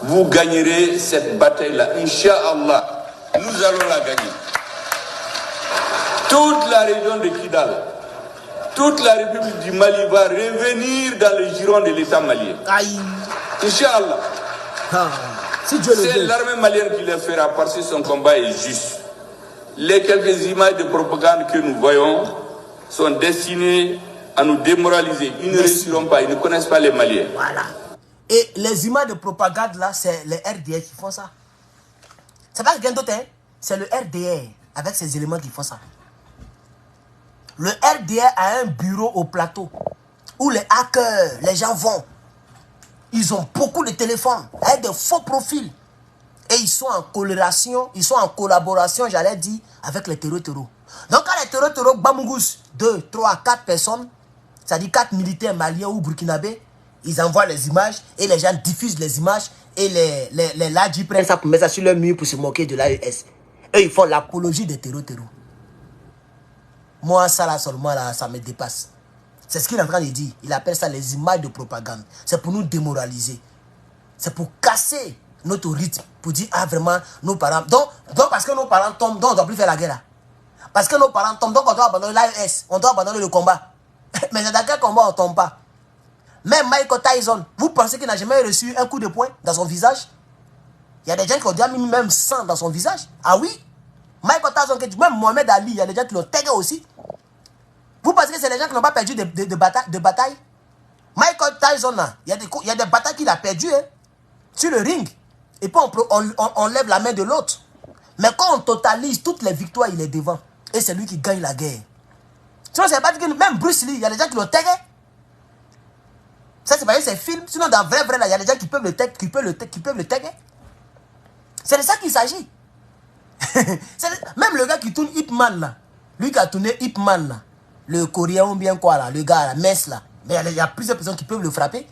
Vous gagnerez cette bataille-là. Inch'Allah, nous allons la gagner. Toute la région de Kidal, toute la République du Mali va revenir dans le giron de l'État malien. Aïe. Inch'Allah. Ah, si Dieu le C'est veut. l'armée malienne qui le fera parce que son combat est juste. Les quelques images de propagande que nous voyons sont destinées à nous démoraliser. Ils ne réussiront pas, ils ne connaissent pas les Maliens. Voilà. Et les images de propagande là, c'est les RDR qui font ça. C'est pas quelqu'un d'autre, hein? C'est le RDR avec ces éléments qui font ça. Le RDR a un bureau au plateau où les hackers, les gens vont. Ils ont beaucoup de téléphones avec des faux profils. Et ils sont en collaboration, j'allais dire, avec les terreaux. Donc quand les terreaux Bamougus, 2, 3, 4 personnes, c'est-à-dire 4 militaires maliens ou burkinabés, ils envoient les images et les gens diffusent les images et les ladji prennent ça pour mettre ça sur leur mur pour se moquer de l'AES. Eux, ils font l'apologie des terreaux. Moi, ça là seulement, là, ça me dépasse. C'est ce qu'il est en train de dire. Il appelle ça les images de propagande. C'est pour nous démoraliser. C'est pour casser notre rythme. Pour dire, ah vraiment, nos parents... Donc parce que nos parents tombent, donc on ne doit plus faire la guerre là. Parce que nos parents tombent, donc on doit abandonner l'AES. On doit abandonner le combat. Mais dans quel combat on ne tombe pas? Même Michael Tyson, vous pensez qu'il n'a jamais reçu un coup de poing dans son visage? Il y a des gens qui ont déjà mis même sang dans son visage. Ah oui? Michael Tyson, même Mohamed Ali, il y a des gens qui l'ont tagué aussi. Vous pensez que c'est les gens qui n'ont pas perdu de bataille? Michael Tyson, il y a des batailles qu'il a perdues hein, sur le ring. Et puis on lève la main de l'autre. Mais quand on totalise toutes les victoires, il est devant. Et c'est lui qui gagne la guerre. Sinon, c'est pas dit que même Bruce Lee, il y a des gens qui l'ont tagué. Ça, c'est pas ses films. Sinon, dans vrai, là, il y a des gens qui peuvent le taguer. C'est de ça qu'il s'agit. Même le gars qui tourne Ip Man, là. Lui qui a tourné Ip Man, là. Le Coréen ou bien quoi, là. Le gars, là, Mess, là. Mais il y a plusieurs personnes qui peuvent le frapper.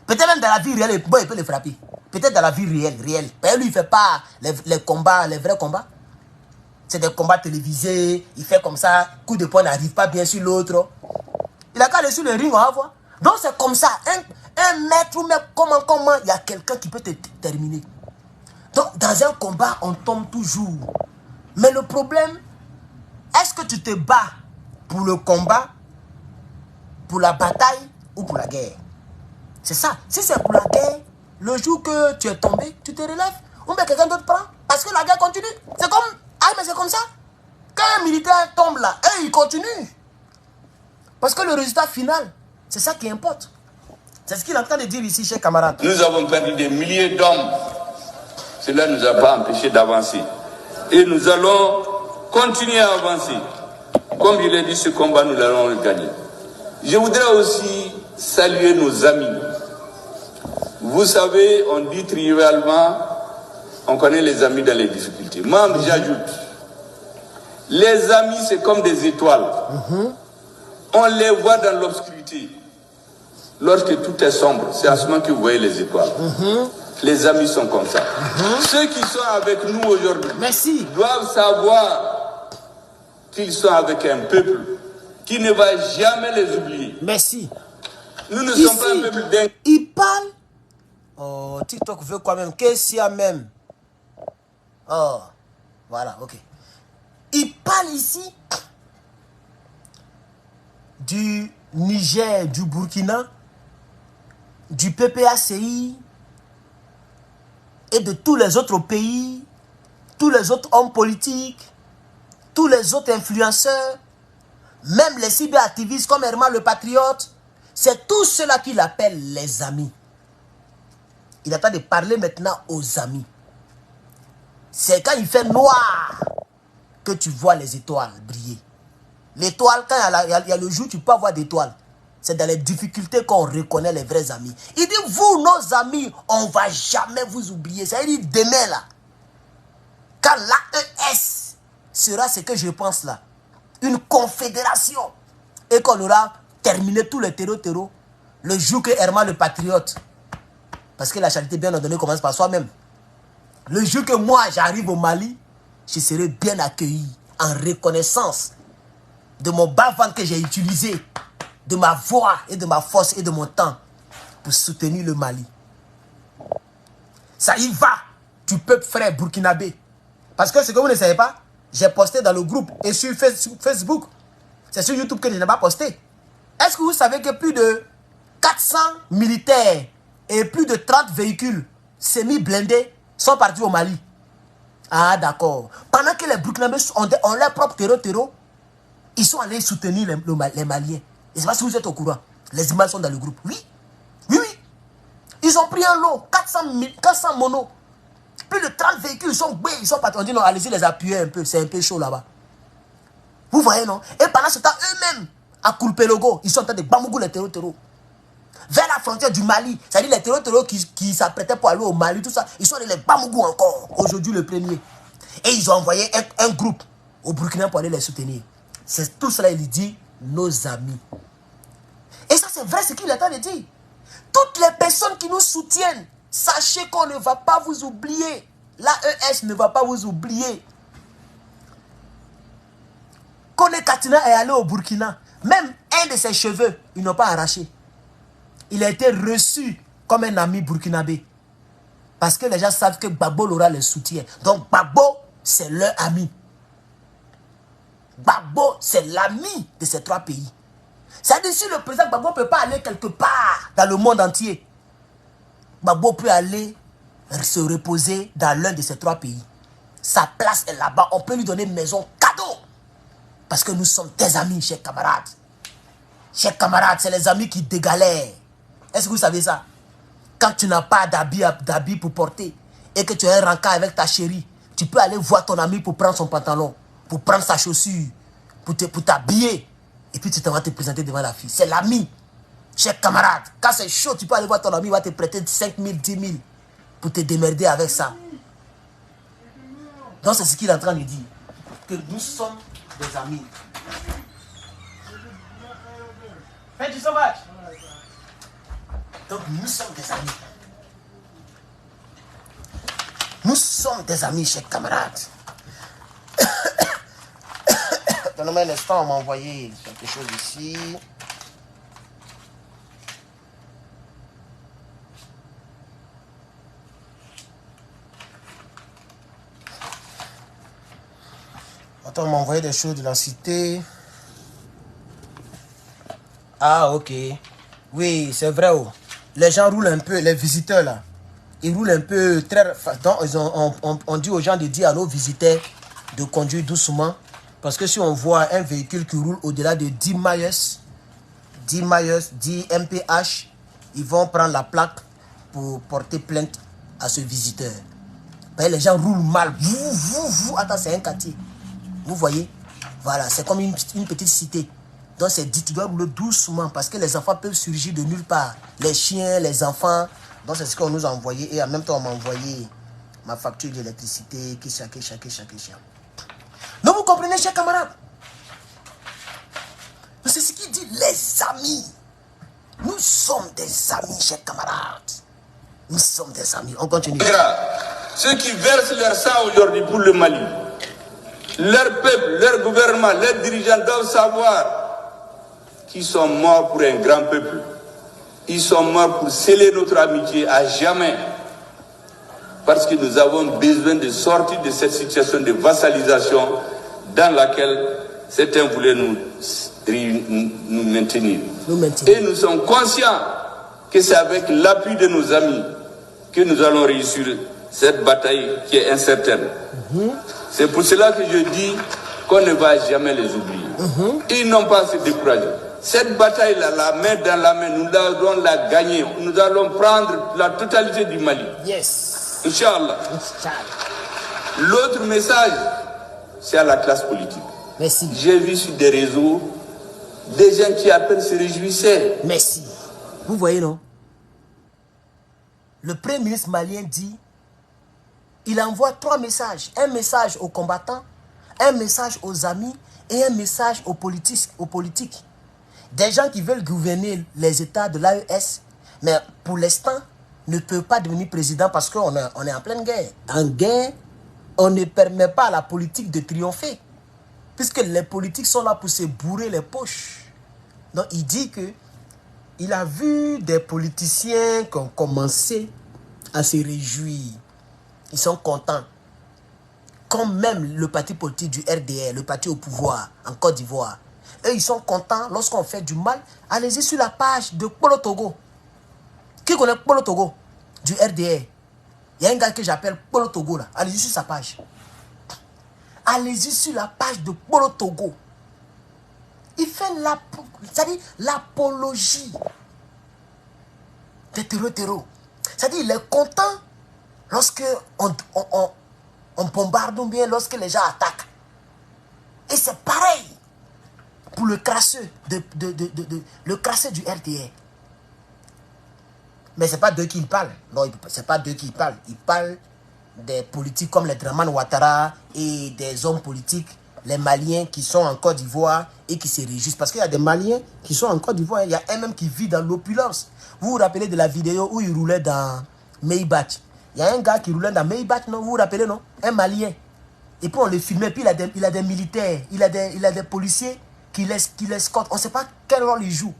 Peut-être même dans la vie réelle, bon, il peut le frapper. Peut-être dans la vie réelle. Mais lui, il ne fait pas les combats, les vrais combats. C'est des combats télévisés. Il fait comme ça. Coup de poing n'arrive pas bien sur l'autre. Il a qu'à aller sur le ring, on va voir. Donc c'est comme ça. Un maître ou même comment, il y a quelqu'un qui peut te terminer. Donc dans un combat, on tombe toujours. Mais le problème, est-ce que tu te bats pour le combat, pour la bataille ou pour la guerre? C'est ça. Si c'est pour la guerre, le jour que tu es tombé, tu te relèves. Ou bien quelqu'un d'autre prend. Parce que la guerre continue. C'est comme... Ah, mais c'est comme ça. Quand un militaire tombe là, eux, ils continuent. Parce que le résultat final, c'est ça qui importe. C'est ce qu'il est en train de dire ici, chers camarades. Nous avons perdu des milliers d'hommes. Cela ne nous a pas empêchés d'avancer. Et nous allons continuer à avancer. Comme je l'ai dit, ce combat, nous allons le gagner. Je voudrais aussi saluer nos amis. Vous savez, on dit trivialement, on connaît les amis dans les difficultés. Moi, j'ajoute, les amis, c'est comme des étoiles. On les voit dans l'obscurité. Lorsque tout est sombre, c'est à ce moment que vous voyez les étoiles. Les amis sont comme ça. Ceux qui sont avec nous aujourd'hui doivent savoir qu'ils sont avec un peuple qui ne va jamais les oublier. Merci. Nous ne sommes pas un peuple d'un... Il parle. Oh, TikTok veut quoi même? Qu'est-ce qu'il y a même? Oh, voilà, ok. Il parle ici du Niger, du Burkina, du PPACI et de tous les autres pays, tous les autres hommes politiques, tous les autres influenceurs, même les cyberactivistes comme Herman le Patriote. C'est tout cela qu'il appelle les amis. Il est en train de parler maintenant aux amis. C'est quand il fait noir que tu vois les étoiles briller. L'étoile, quand il y a le jour, tu peux avoir d'étoiles. C'est dans les difficultés qu'on reconnaît les vrais amis. Il dit, vous, nos amis, on ne va jamais vous oublier. Ça veut dire demain, là, quand l'AES sera ce que je pense là, une confédération, et qu'on aura terminé tous les terreaux, le jour que Herman le patriote, parce que la charité bien ordonnée commence par soi-même, le jour que moi j'arrive au Mali, je serai bien accueilli en reconnaissance de mon bas-ventre que j'ai utilisé, de ma voix et de ma force et de mon temps pour soutenir le Mali. Ça y va du peuple frère burkinabé. Parce que ce que vous ne savez pas, j'ai posté dans le groupe et sur Facebook. C'est sur YouTube que je n'ai pas posté. Est-ce que vous savez que plus de 400 militaires et plus de 30 véhicules semi-blindés sont partis au Mali? Ah d'accord. Pendant que les Burkinabés ont leur propre terreau, ils sont allés soutenir les Maliens. Je ne sais pas si vous êtes au courant. Les images sont dans le groupe. Oui. Ils ont pris un lot, 400 monos. Plus de 30 véhicules, ils sont partis. On dit non, allez-y les appuyer un peu. C'est un peu chaud là-bas. Vous voyez, non? Et pendant ce temps, eux-mêmes, à Kulpelogo, ils sont en train de bambougou les terreaux. Vers la frontière du Mali, c'est-à-dire les terreaux qui s'apprêtaient pour aller au Mali, tout ça, ils sont allés les bambougou encore, aujourd'hui le premier. Et ils ont envoyé un groupe au Burkina pour aller les soutenir. C'est tout cela, il dit, nos amis. Et ça, c'est vrai ce qu'il est en train de dire. Toutes les personnes qui nous soutiennent, sachez qu'on ne va pas vous oublier. L'AES ne va pas vous oublier. Kone Katina est allé au Burkina. Même un de ses cheveux, ils n'ont pas arraché. Il a été reçu comme un ami burkinabé. Parce que les gens savent que Gbagbo l'aura les soutient. Donc Gbagbo, c'est leur ami. Gbagbo, c'est l'ami de ces trois pays. C'est-à-dire si le président Gbagbo ne peut pas aller quelque part dans le monde entier, Gbagbo peut aller se reposer dans l'un de ces trois pays. Sa place est là-bas. On peut lui donner une maison cadeau. Parce que nous sommes tes amis, chers camarades. Chers camarades, c'est les amis qui dégalèrent. Est-ce que vous savez ça? Quand tu n'as pas d'habit pour porter et que tu as un rencard avec ta chérie, tu peux aller voir ton ami pour prendre son pantalon, pour prendre sa chaussure, pour t'habiller. Et puis tu vas te présenter devant la fille. C'est l'ami. Chers camarades, quand c'est chaud, tu peux aller voir ton ami, il va te prêter 5 000, 10 000 pour te démerder avec ça. Donc c'est ce qu'il est en train de dire. Que nous sommes des amis. Thank you so much. Donc nous sommes des amis. Nous sommes des amis, chers camarades. Donnez-moi un instant, on m'a envoyé quelque chose ici. Attends, on m'a envoyé des choses de la cité. Ah, ok. Oui, c'est vrai. Oh. Les gens roulent un peu, les visiteurs là. Ils roulent un peu très... Donc, on dit aux gens de dire à nos visiteurs de conduire doucement. Parce que si on voit un véhicule qui roule au-delà de 10 miles, 10 mph, ils vont prendre la plaque pour porter plainte à ce visiteur. Les gens roulent mal. Attends, c'est un quartier. Vous voyez? Voilà, c'est comme une petite cité. Donc c'est dit, tu dois rouler doucement parce que les enfants peuvent surgir de nulle part. Les chiens, les enfants. Donc c'est ce qu'on nous a envoyé. Et en même temps, on m'a envoyé ma facture d'électricité. Donc vous comprenez, chers camarades? C'est ce qu'il dit, les amis. Nous sommes des amis, chers camarades. Nous sommes des amis. On continue. Ceux qui versent leur sang aujourd'hui pour le Mali, leur peuple, leur gouvernement, leurs dirigeants doivent savoir qu'ils sont morts pour un grand peuple. Ils sont morts pour sceller notre amitié à jamais. Parce que nous avons besoin de sortir de cette situation de vassalisation dans laquelle certains voulaient nous maintenir. Et nous sommes conscients que c'est avec l'appui de nos amis que nous allons réussir cette bataille qui est incertaine. C'est pour cela que je dis qu'on ne va jamais les oublier. Ils n'ont pas à se décourager. Cette bataille-là, la main dans la main, nous allons la gagner. Nous allons prendre la totalité du Mali. Yes. Inch'Allah. L'autre message, c'est à la classe politique. Merci. J'ai vu sur des réseaux des gens qui à peine se réjouissaient. Merci. Vous voyez, non? Le Premier ministre malien dit, il envoie 3 messages. Un message aux combattants, un message aux amis et un message aux politiques. Des gens qui veulent gouverner les États de l'AES, mais pour l'instant, ne peuvent pas devenir président parce qu'on est en pleine guerre. En guerre, on ne permet pas à la politique de triompher. Puisque les politiques sont là pour se bourrer les poches. Donc il dit que il a vu des politiciens qui ont commencé à se réjouir. Ils sont contents. Comme même le parti politique du RDR, le parti au pouvoir en Côte d'Ivoire. Eux, ils sont contents lorsqu'on fait du mal. Allez-y sur la page de Polo Togo. Qui connaît Polo Togo du RDR? Il y a un gars que j'appelle Polo Togo là. Allez-y sur sa page. Allez-y sur la page de Polo Togo. Il fait l'apologie des terreaux. C'est-à-dire il est content lorsque on bombarde ou bien lorsque les gens attaquent. Et c'est pareil pour le crasseux, le crasseux du RDR. Mais ce n'est pas d'eux qu'il parle. Non, ce n'est pas d'eux qu'il parle. Il parle des politiques comme les Draman Ouattara et des hommes politiques, les Maliens qui sont en Côte d'Ivoire et qui se réjouissent. Parce qu'il y a des Maliens qui sont en Côte d'Ivoire. Il y a un même qui vit dans l'opulence. Vous vous rappelez de la vidéo où il roulait dans Maybach? Il y a un gars qui roulait dans Maybach, non? Vous vous rappelez, non? Un Malien. Et puis on le filmait. Puis il a des militaires, il a des policiers qui l'escortent. On ne sait pas quel rôle il joue.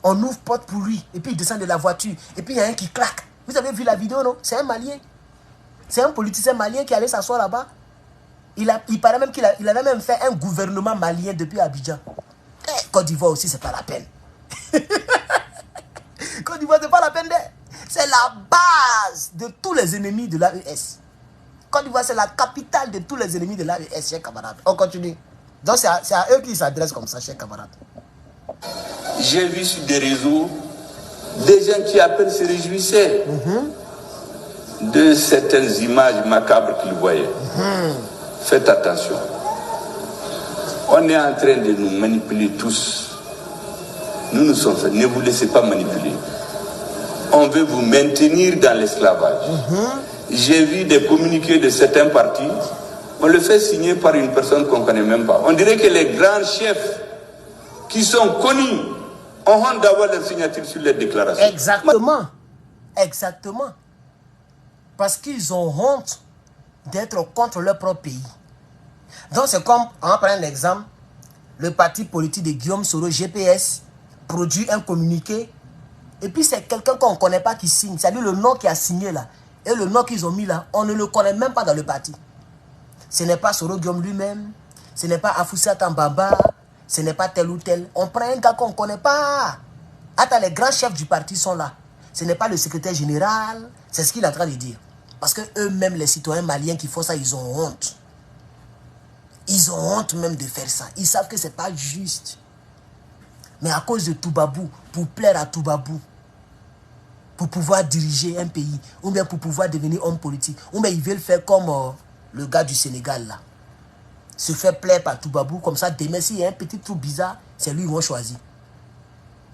On ouvre porte pour lui. Et puis il descend de la voiture. Et puis il y a un qui claque. Vous avez vu la vidéo, non? C'est un Malien. C'est un politicien malien qui allait s'asseoir là-bas. Il paraît même qu'il avait même fait un gouvernement malien depuis Abidjan. Côte d'Ivoire aussi, c'est pas la peine. Côte d'Ivoire, c'est pas la peine. C'est la base de tous les ennemis de l'AES. Côte d'Ivoire, c'est la capitale de tous les ennemis de l'AES, chers camarades. On continue. Donc c'est à eux qui s'adressent comme ça, chers camarades. J'ai vu sur des réseaux des gens qui à peine se réjouissaient de certaines images macabres qu'ils voyaient. Faites attention. On est en train de nous manipuler tous. Nous nous sommes faits. Ne vous laissez pas manipuler. On veut vous maintenir dans l'esclavage. J'ai vu des communiqués de certains partis. On le fait signer par une personne qu'on ne connaît même pas. On dirait que les grands chefs qui sont connus ont honte d'avoir leur signature sur les déclarations. Exactement. Exactement. Parce qu'ils ont honte d'être contre leur propre pays. Donc c'est comme, on va prendre un exemple, le parti politique de Guillaume Soro, GPS, produit un communiqué, et puis c'est quelqu'un qu'on ne connaît pas qui signe. C'est-à-dire le nom qui a signé là, et le nom qu'ils ont mis là, on ne le connaît même pas dans le parti. Ce n'est pas Soro Guillaume lui-même, ce n'est pas Afoussa Tambaba, ce n'est pas tel ou tel. On prend un gars qu'on ne connaît pas. Attends, les grands chefs du parti sont là. Ce n'est pas le secrétaire général, c'est ce qu'il est en train de dire. Parce que eux-mêmes, les citoyens maliens qui font ça, ils ont honte. Ils ont honte même de faire ça. Ils savent que ce n'est pas juste. Mais à cause de Toubabou, pour plaire à Toubabou, pour pouvoir diriger un pays, ou bien pour pouvoir devenir homme politique, ou bien ils veulent faire comme le gars du Sénégal là. Se faire plaire par Toubabou, comme ça, demain, s'il y a un petit trou bizarre, c'est lui qu'ils vont choisir.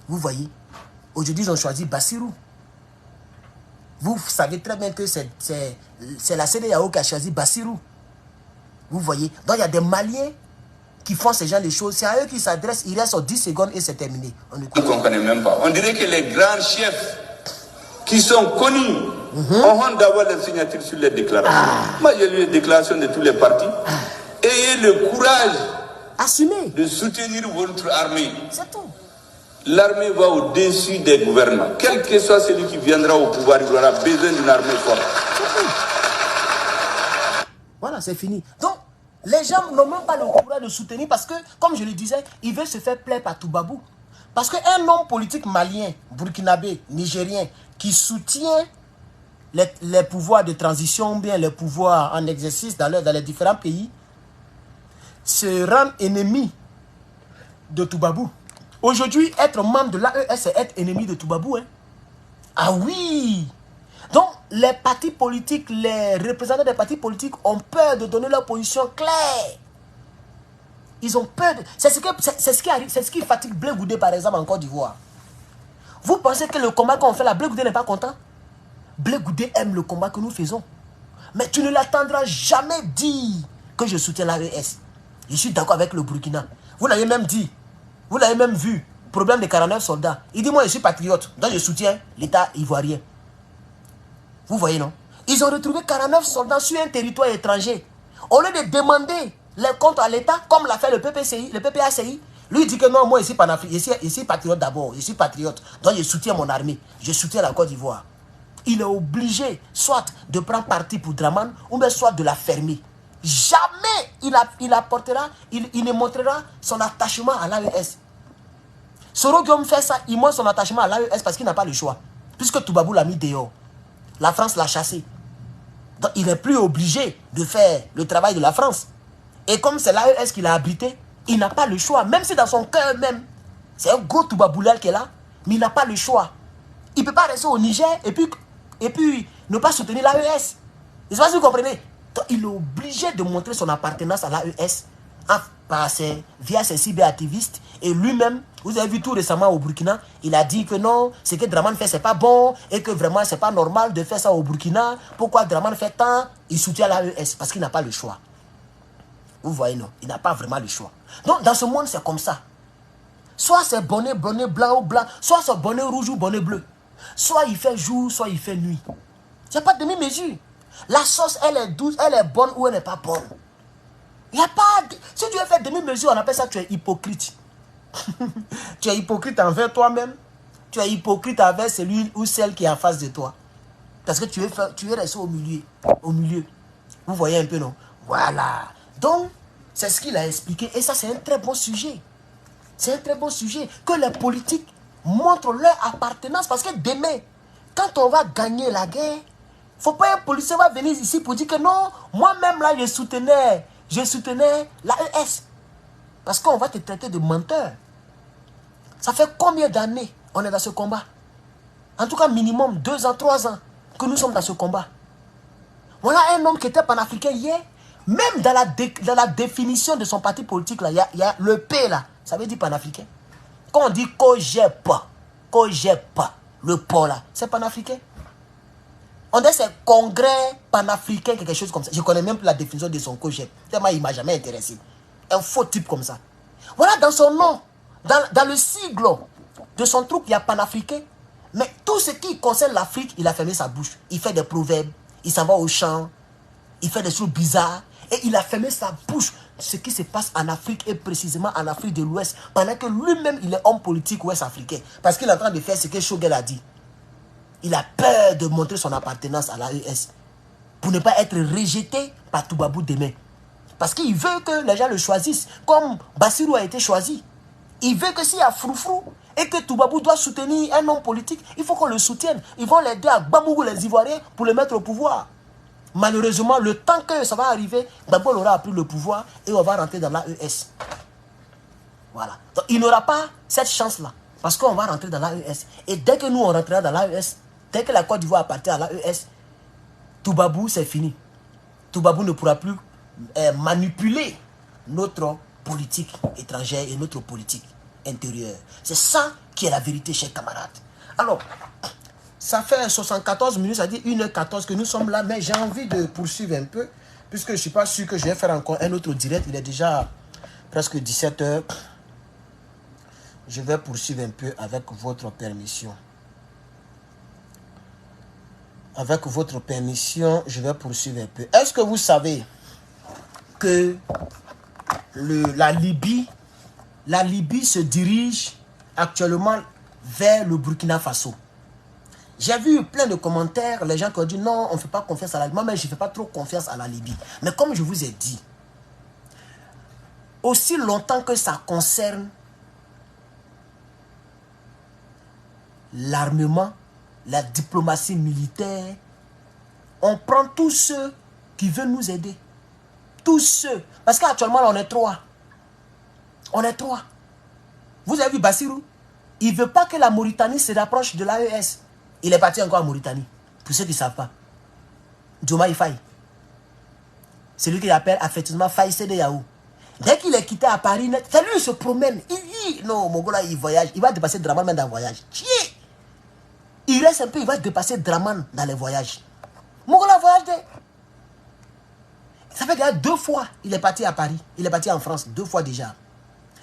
Vous voyez? Aujourd'hui, ils ont choisi Bassirou. Vous savez très bien que c'est la CEDEAO qui a choisi Bassirou. Vous voyez? Donc il y a des Maliens qui font ce genre de choses. C'est à eux qui s'adressent. Il reste 10 secondes et c'est terminé. On ne connaît même pas. On dirait que les grands chefs qui sont connus ont honte d'avoir leur signature sur les déclarations. Moi j'ai lu les déclarations de tous les partis. Ayez le courage de soutenir votre armée. C'est tout. L'armée va au-dessus des gouvernements. Quel que soit celui qui viendra au pouvoir, il aura besoin d'une armée forte. Voilà, c'est fini. Donc, les gens n'ont même pas le courage de soutenir parce que, comme je le disais, ils veulent se faire plaire par Toubabou. Parce qu'un homme politique malien, burkinabé, nigérien, qui soutient les pouvoirs de transition ou bien les pouvoirs en exercice dans les différents pays, se rend ennemi de Toubabou. Aujourd'hui, être membre de l'AES, c'est être ennemi de Toubabou. Hein? Ah oui! Donc, les partis politiques, les représentants des partis politiques ont peur de donner leur position claire. Ils ont peur. C'est ce qui fatigue Blé Goudé, par exemple, en Côte d'Ivoire. Vous pensez que le combat qu'on fait là, Blé Goudé n'est pas content? Blé Goudé aime le combat que nous faisons. Mais tu ne l'attendras jamais dire que je soutiens l'AES. Je suis d'accord avec le Burkina. Vous l'avez même dit. Vous l'avez même vu. Problème des 49 soldats. Il dit, moi, je suis patriote. Donc, je soutiens l'État ivoirien. Vous voyez, non? Ils ont retrouvé 49 soldats sur un territoire étranger. Au lieu de demander les comptes à l'État, comme l'a fait le PPACI, lui, il dit que non, moi, je suis patriote d'abord. Je suis patriote. Donc, je soutiens mon armée. Je soutiens la Côte d'Ivoire. Il est obligé, soit de prendre parti pour Draman, ou bien soit de la fermer. Jamais il ne montrera son attachement à l'AES. Soro Guillaume fait ça, il montre son attachement à l'AES parce qu'il n'a pas le choix. Puisque Toubabou l'a mis dehors. La France l'a chassé. Donc il n'est plus obligé de faire le travail de la France. Et comme c'est l'AES qui l'a abrité, il n'a pas le choix. Même si dans son cœur même, c'est un gros Toubaboulal qui est là, mais il n'a pas le choix. Il ne peut pas rester au Niger et puis ne pas soutenir l'AES. Je ne sais pas si vous comprenez. Donc, il est obligé de montrer son appartenance à l'AES via ses cyberactivistes. Et lui-même, vous avez vu tout récemment au Burkina, il a dit que non, ce que Draman fait, c'est pas bon, et que vraiment, c'est pas normal de faire ça au Burkina. Pourquoi Draman fait tant? Il soutient l'AES, parce qu'il n'a pas le choix. Vous voyez, non? Il n'a pas vraiment le choix. Donc, dans ce monde, c'est comme ça. Soit c'est bonnet blanc ou blanc, soit c'est bonnet rouge ou bonnet bleu. Soit il fait jour, soit il fait nuit. Il n'y a pas de demi-mesure. La sauce, elle est douce, elle est bonne ou elle n'est pas bonne. Il n'y a pas de... Si tu veux faire demi-mesure, on appelle ça tu es hypocrite. Tu es hypocrite envers toi-même. Tu es hypocrite envers celui ou celle qui est en face de toi. Parce que tu es resté au milieu. Au milieu. Vous voyez un peu, non? Voilà. Donc, c'est ce qu'il a expliqué. Et ça, c'est un très bon sujet. C'est un très bon sujet. Que les politiques montrent leur appartenance. Parce que demain, quand on va gagner la guerre, il ne faut pas un policier va venir ici pour dire que non, moi-même là, je soutenais l'AES. Parce qu'on va te traiter de menteur. Ça fait combien d'années on est dans ce combat? En tout cas, minimum 2 ans, 3 ans que nous sommes dans ce combat. Voilà un homme qui était panafricain hier. Même dans la définition de son parti politique, il y a le P là. Ça veut dire panafricain. Quand on dit COGEP, le P là, c'est panafricain. On dit c'est congrès panafricain, quelque chose comme ça. Je ne connais même plus la définition de son COGEP. Tellement il ne m'a jamais intéressé. Un faux type comme ça. Voilà, dans son nom, dans le sigle de son truc, il y a panafricain. Mais tout ce qui concerne l'Afrique, il a fermé sa bouche. Il fait des proverbes, il s'en va au champ, il fait des choses bizarres. Et il a fermé sa bouche. Ce qui se passe en Afrique et précisément en Afrique de l'Ouest. Pendant que lui-même, il est homme politique ouest-africain. Parce qu'il est en train de faire ce que Shogel a dit. Il a peur de montrer son appartenance à l'AES. Pour ne pas être rejeté par Toubabou demain. Parce qu'il veut que les gens le choisissent. Comme Bassirou a été choisi. Il veut que s'il y a froufrou et que Toubabou doit soutenir un homme politique, il faut qu'on le soutienne. Ils vont l'aider à Bamougou les Ivoiriens pour le mettre au pouvoir. Malheureusement, le temps que ça va arriver, Gbagbo aura pris le pouvoir et on va rentrer dans l'AES. Voilà. Donc, il n'aura pas cette chance-là. Parce qu'on va rentrer dans l'AES. Et dès que nous, on rentrera dans l'AES, dès que la Côte d'Ivoire appartient à l'AES, Toubabou, c'est fini. Toubabou ne pourra plus manipuler notre politique étrangère et notre politique intérieure. C'est ça qui est la vérité, chers camarades. Alors, ça fait 74 minutes, ça dit 1h14 que nous sommes là, mais j'ai envie de poursuivre un peu, puisque je ne suis pas sûr que je vais faire encore un autre direct. Il est déjà presque 17h. Je vais poursuivre un peu avec votre permission. Avec votre permission, je vais poursuivre un peu. Est-ce que vous savez que la Libye se dirige actuellement vers le Burkina Faso? J'ai vu plein de commentaires, les gens qui ont dit non, on ne fait pas confiance à la Libye. Moi, mais je ne fais pas trop confiance à la Libye. Mais comme je vous ai dit, aussi longtemps que ça concerne l'armement, la diplomatie militaire, on prend tous ceux qui veulent nous aider. Tous ceux. Parce qu'actuellement, on est 3. On est 3. Vous avez vu Bassirou? Il ne veut pas que la Mauritanie se rapproche de l'AES. Il est parti encore en Mauritanie. Pour ceux qui ne savent pas. Diomaye Faye. C'est lui qui l'appelle affectueusement Faye CEDEAO. Dès qu'il est quitté à Paris, c'est lui qui se promène. Non, mon gars là, il voyage. Il va dépasser Draman même dans le voyage. Il reste un peu, il va dépasser Draman dans les voyages. Mon gars là, voyage. Ça fait déjà 2 fois il est parti à Paris. Il est parti en France 2 fois déjà.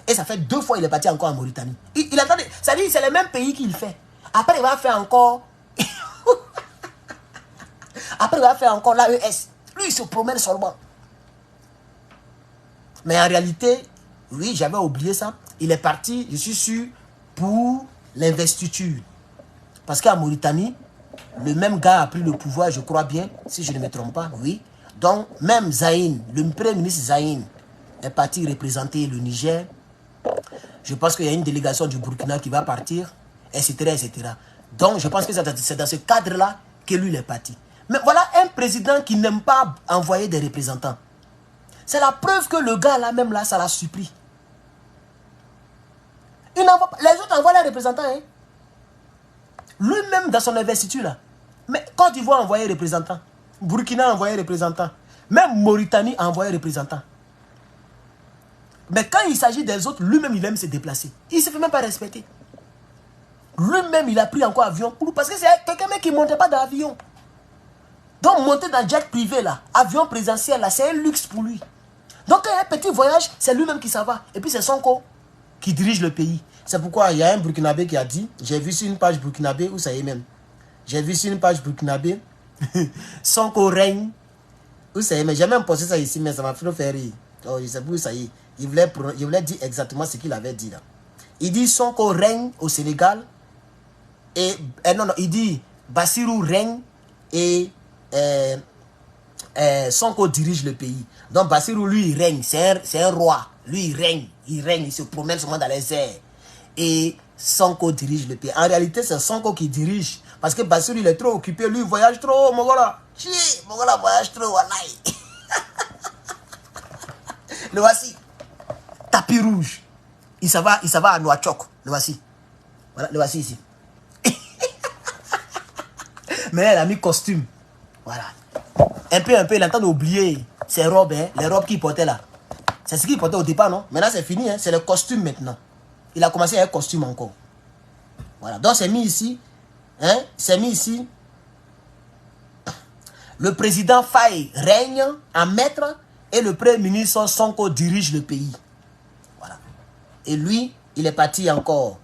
Et ça fait 2 fois il est parti encore en Mauritanie. Il attend. Ça dit c'est le même pays qu'il fait. Après il va faire encore. Après il va faire encore l'AES. Lui il se promène seulement. Mais en réalité, oui, j'avais oublié ça. Il est parti, je suis sûr, pour l'investiture. Parce qu'en Mauritanie, le même gars a pris le pouvoir, je crois bien, si je ne me trompe pas, oui. Donc, même Zaïne, le premier ministre Zaïne, est parti représenter le Niger. Je pense qu'il y a une délégation du Burkina qui va partir, etc., etc. Donc, je pense que c'est dans ce cadre-là que lui, il est parti. Mais voilà un président qui n'aime pas envoyer des représentants. C'est la preuve que le gars là, même là, ça l'a surpris. Les autres envoient les représentants. Hein. Lui-même, dans son investiture là. Mais Côte d'Ivoire a envoyé des représentants. Burkina a envoyé des représentants. Même Mauritanie a envoyé des représentants. Mais quand il s'agit des autres, lui-même, il aime se déplacer. Il ne se fait même pas respecter. Lui-même, il a pris encore avion. Parce que c'est quelqu'un qui ne montait pas d'avion. Donc, monter dans jet privé là, avion présidentiel là, c'est un luxe pour lui. Donc, quand il y a un petit voyage, c'est lui-même qui s'en va. Et puis, c'est Sonko qui dirige le pays. C'est pourquoi il y a un Burkinabé qui a dit, j'ai vu sur une page Burkinabé, où ça y est même. J'ai vu sur une page Burkinabé, Sonko règne. Où ça y est, mais j'ai même posté ça ici, mais ça m'a fait rire. Oh, je sais plus où ça y est. Il voulait dire exactement ce qu'il avait dit là. Il dit Sonko règne au Sénégal. Et non, il dit Bassirou règne et Sonko dirige le pays. Donc Bassirou, lui, il règne. C'est un roi. Lui, il règne. Il se promène seulement dans les airs. Et Sonko dirige le pays. En réalité, c'est Sonko qui dirige. Parce que Bassirou, il est trop occupé. Lui, il voyage trop, mon gars là. Mon gars là voyage trop, wallahi. Le voici. Tapis rouge. Il s'en va à Nouakchott. Le voici. Voilà, le voici ici. Mais elle a mis costume. Voilà. Un peu, il est en train d'oublier ses robes, hein, les robes qu'il portait là. C'est ce qu'il portait au départ, non? Maintenant, c'est fini, hein, c'est le costume maintenant. Il a commencé avec costume encore. Voilà, donc c'est mis ici. Hein, c'est mis ici. Le président Faye règne en maître et le premier ministre Sonko dirige le pays. Voilà. Et lui, il est parti encore.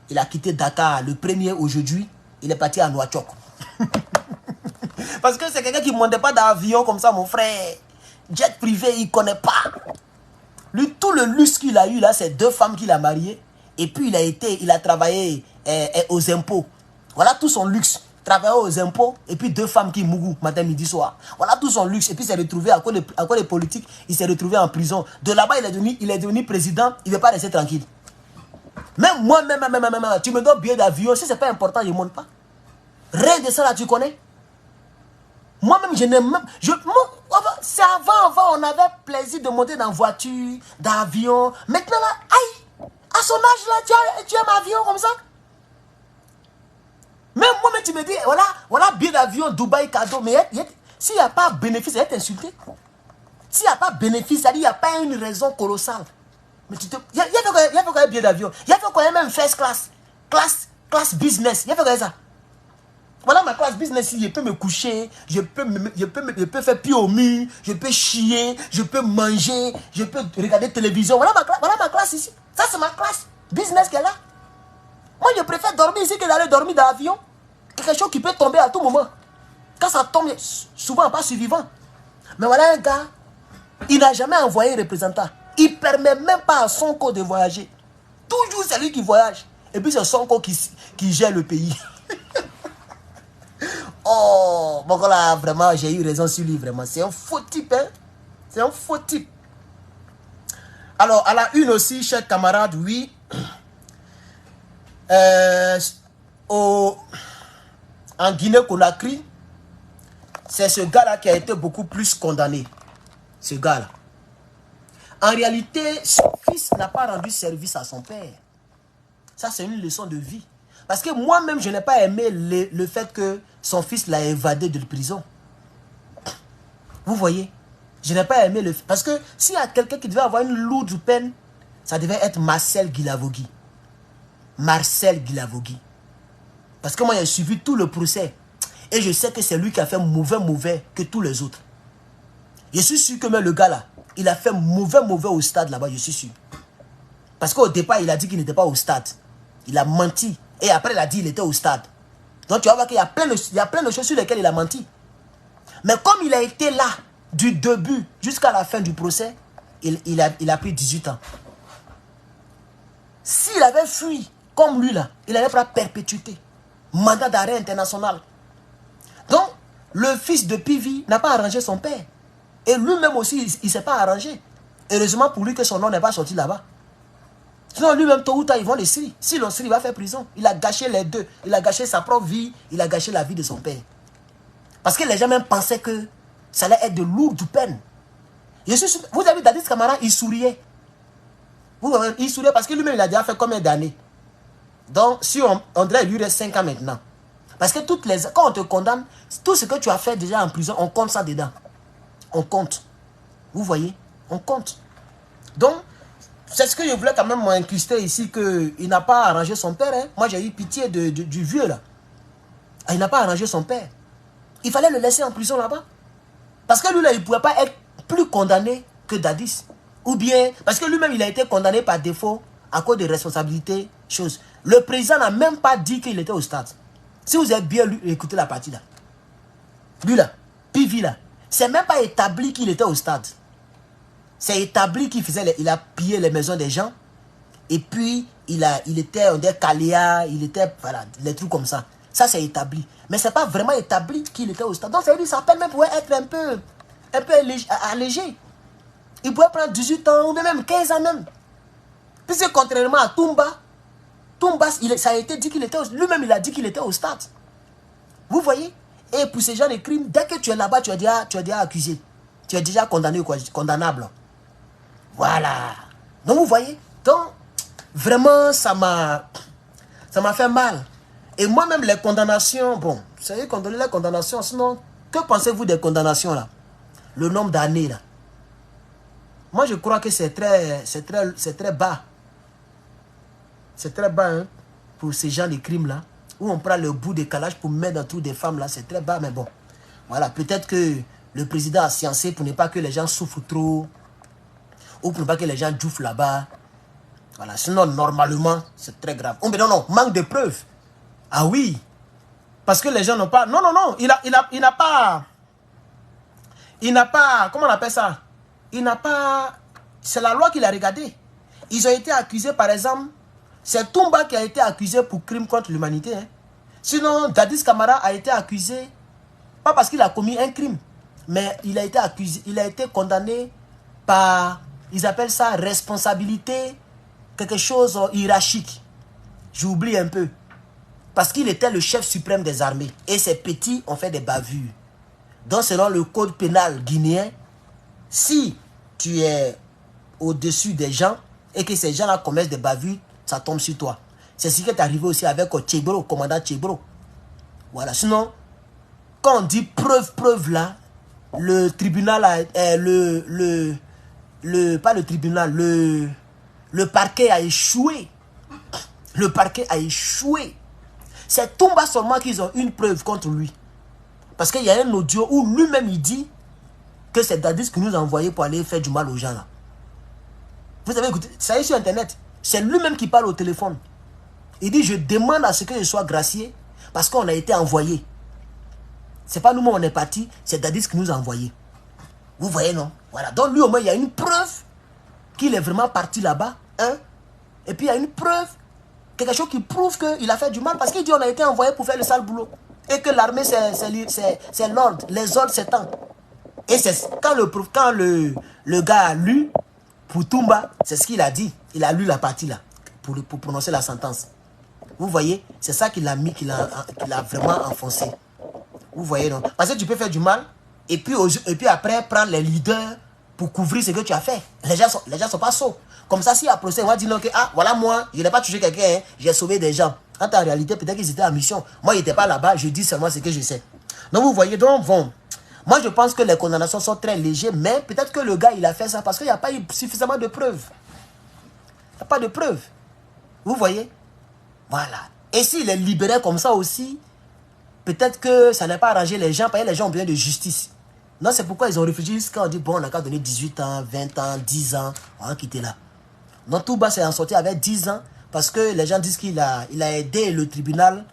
Il a quitté Dakar le 1er aujourd'hui. Il est parti à Nouakchott. Parce que c'est quelqu'un qui ne montait pas d'avion comme ça, mon frère. Jet privé, il ne connaît pas. Lui, tout le luxe qu'il a eu là, c'est 2 femmes qu'il a mariées. Et puis, il a travaillé aux impôts. Voilà tout son luxe. Travailler aux impôts et puis 2 femmes qui mourent matin, midi, soir. Voilà tout son luxe. Et puis, il s'est retrouvé, à cause des politiques, il s'est retrouvé en prison. De là-bas, il est devenu président. Il ne veut pas rester tranquille. Même moi, tu me donnes billet d'avion. Si ce n'est pas important, je ne monte pas. Rien de ça là, tu connais? Moi-même, je n'aime même... C'est avant, on avait plaisir de monter dans voiture, d'avion. Maintenant, là, aïe, à son âge, là, tu aimes avion comme ça? Même moi-même, tu me dis, voilà, billet d'avion, Dubaï, cadeau. Mais s'il n'y a pas de bénéfice, il va t'insulter. S'il n'y a pas de bénéfice, il n'y a pas une raison colossale. Mais il y a fait quand même billet d'avion. Il y a fait quand même first class. Classe business. Il y a fait quand même ça. Voilà ma classe business, je peux me coucher, je peux faire pied au mur, je peux chier, je peux manger, je peux regarder télévision. Voilà ma classe ici. Ça, c'est ma classe business qu'elle a. Moi, je préfère dormir ici que d'aller dormir dans l'avion. Quelque chose qui peut tomber à tout moment. Quand ça tombe, souvent pas survivant. Mais voilà un gars, il n'a jamais envoyé un représentant. Il ne permet même pas à Sonko de voyager. Toujours c'est lui qui voyage. Et puis c'est Sonko qui gère le pays. Oh, bon là, vraiment, j'ai eu raison sur lui, vraiment. C'est un faux type, hein. C'est un faux type. Alors, à la une aussi, chers camarades, oui. En Guinée-Conakry, c'est ce gars-là qui a été beaucoup plus condamné. Ce gars-là. En réalité, son fils n'a pas rendu service à son père. Ça, c'est une leçon de vie. Parce que moi-même, je n'ai pas aimé le fait que son fils l'a évadé de la prison. Vous voyez? Je n'ai pas aimé le... Parce que s'il y a quelqu'un qui devait avoir une lourde peine, ça devait être Marcel Guilavogui. Marcel Guilavogui. Parce que moi, j'ai suivi tout le procès. Et je sais que c'est lui qui a fait mauvais que tous les autres. Je suis sûr que même le gars là, il a fait mauvais au stade là-bas, je suis sûr. Parce qu'au départ, il a dit qu'il n'était pas au stade. Il a menti. Et après, il a dit qu'il était au stade. Donc tu vas voir qu'il y a plein de choses sur lesquelles il a menti. Mais comme il a été là, du début jusqu'à la fin du procès, il a pris 18 ans. S'il avait fui, comme lui là, il allait prendre perpétuité. Mandat d'arrêt international. Donc, le fils de Pivi n'a pas arrangé son père. Et lui-même aussi, il ne s'est pas arrangé. Heureusement pour lui que son nom n'est pas sorti là-bas. Sinon, lui-même, tôt ou tard, ils vont le scier. Si l'on scie, il va faire prison. Il a gâché les deux. Il a gâché sa propre vie. Il a gâché la vie de son père. Parce que les gens même pensaient que ça allait être de lourdes peines. Vous avez vu Dadis Camara, il souriait. Il souriait parce que lui-même, il a déjà fait combien d'années? Donc, si on dirait, il lui reste 5 ans maintenant. Parce que quand on te condamne, tout ce que tu as fait déjà en prison, on compte ça dedans. On compte. Vous voyez? On compte. Donc, c'est ce que je voulais quand même m'incruster ici, qu'il n'a pas arrangé son père. Hein. Moi, j'ai eu pitié du vieux là. Il n'a pas arrangé son père. Il fallait le laisser en prison là-bas. Parce que lui là, il ne pouvait pas être plus condamné que Dadis. Ou bien, parce que lui-même, il a été condamné par défaut à cause de responsabilités, choses. Le président n'a même pas dit qu'il était au stade. Si vous avez bien écouté la partie là. Lui là, Pivi là, c'est même pas établi qu'il était au stade. C'est établi qu'il a pillé les maisons des gens. Et puis, il était en des caléas, il était, voilà, des trucs comme ça. Ça, c'est établi. Mais c'est pas vraiment établi qu'il était au stade. Donc, ça veut dire que sa peine même pouvait être un peu allégé. Il pouvait prendre 18 ans ou même 15 ans même. Puisque contrairement à Toumba, ça a été dit qu'il était lui-même, il a dit qu'il était au stade. Vous voyez? Et pour ces gens de crimes, dès que tu es là-bas, tu es déjà accusé. Tu es déjà condamné, quoi, condamnable. Voilà. Donc, vous voyez? Donc, vraiment, ça m'a fait mal. Et moi-même, les condamnations, bon, vous savez, condamner les condamnations, sinon, que pensez-vous des condamnations, là? Le nombre d'années, là. Moi, je crois que c'est très bas. C'est très bas, hein, pour ces gens de crimes-là, où on prend le bout de calage pour mettre dans tout des femmes, là, c'est très bas, mais bon. Voilà, peut-être que le président a sciencé pour ne pas que les gens souffrent trop, ou pour ne pas que les gens jouffent là-bas. Voilà, sinon, normalement, c'est très grave. Oh, mais non, manque de preuves. Ah oui, parce que les gens n'ont pas... Non, il n'a pas... Comment on appelle ça? Il n'a pas... C'est la loi qu'il a regardée. Ils ont été accusés, par exemple... C'est Toumba qui a été accusé pour crime contre l'humanité. Hein. Sinon, Dadis Camara a été accusé, pas parce qu'il a commis un crime, mais il a été accusé, il a été condamné par, ils appellent ça responsabilité, quelque chose hiérarchique. J'oublie un peu. Parce qu'il était le chef suprême des armées. Et ses petits ont fait des bavures. Donc, selon le code pénal guinéen, si tu es au-dessus des gens et que ces gens-là commettent des bavures, ça tombe sur toi. C'est ce qui est arrivé aussi avec Tchébro, commandant Tchébro. Voilà. Sinon, quand on dit preuve là, le tribunal, pas le tribunal, le parquet a échoué. Le parquet a échoué. C'est Toumba seulement qu'ils ont une preuve contre lui. Parce qu'il y a un audio où lui-même il dit que c'est Dadis qui nous a envoyé pour aller faire du mal aux gens là. Vous avez écouté, ça y est sur internet. C'est lui-même qui parle au téléphone. Il dit, je demande à ce que je sois gracié parce qu'on a été envoyé. C'est pas nous-mêmes on est parti, c'est Dadis qui nous a envoyé. Vous voyez, non? Voilà. Donc lui, au moins, il y a une preuve qu'il est vraiment parti là-bas. Hein? Et puis, il y a une preuve, quelque chose qui prouve qu'il a fait du mal parce qu'il dit, on a été envoyé pour faire le sale boulot. Et que l'armée, c'est l'ordre. Les ordres, c'est tant. Et c'est quand le gars a lu, pour Toumba, c'est ce qu'il a dit. Il a lu la partie là, pour prononcer la sentence. Vous voyez, c'est ça qu'il a mis, qu'il a vraiment enfoncé. Vous voyez, non? Parce que tu peux faire du mal, et puis après, prendre les leaders pour couvrir ce que tu as fait. Les gens sont pas sots. Comme ça, si à procès, on va dire non, que, ah, voilà moi, je n'ai pas touché quelqu'un, hein, j'ai sauvé des gens. Quand en réalité, peut-être qu'ils étaient en mission. Moi, ils n'étaient pas là-bas, je dis seulement ce que je sais. Donc, vous voyez, donc, bon, Moi, je pense que les condamnations sont très légères, mais peut-être que le gars, il a fait ça parce qu'il n'y a pas eu suffisamment de preuves. Il n'y a pas de preuves. Vous voyez? Voilà. Et s'il est libéré comme ça aussi, peut-être que ça n'a pas arrangé les gens, parce que les gens ont besoin de justice. Non, c'est pourquoi ils ont réfléchi jusqu'à dire, bon, on a qu'à donner 18 ans, 20 ans, 10 ans, on va quitter là. Non, Touba s'est en sorti avec 10 ans, parce que les gens disent qu'il a aidé le tribunal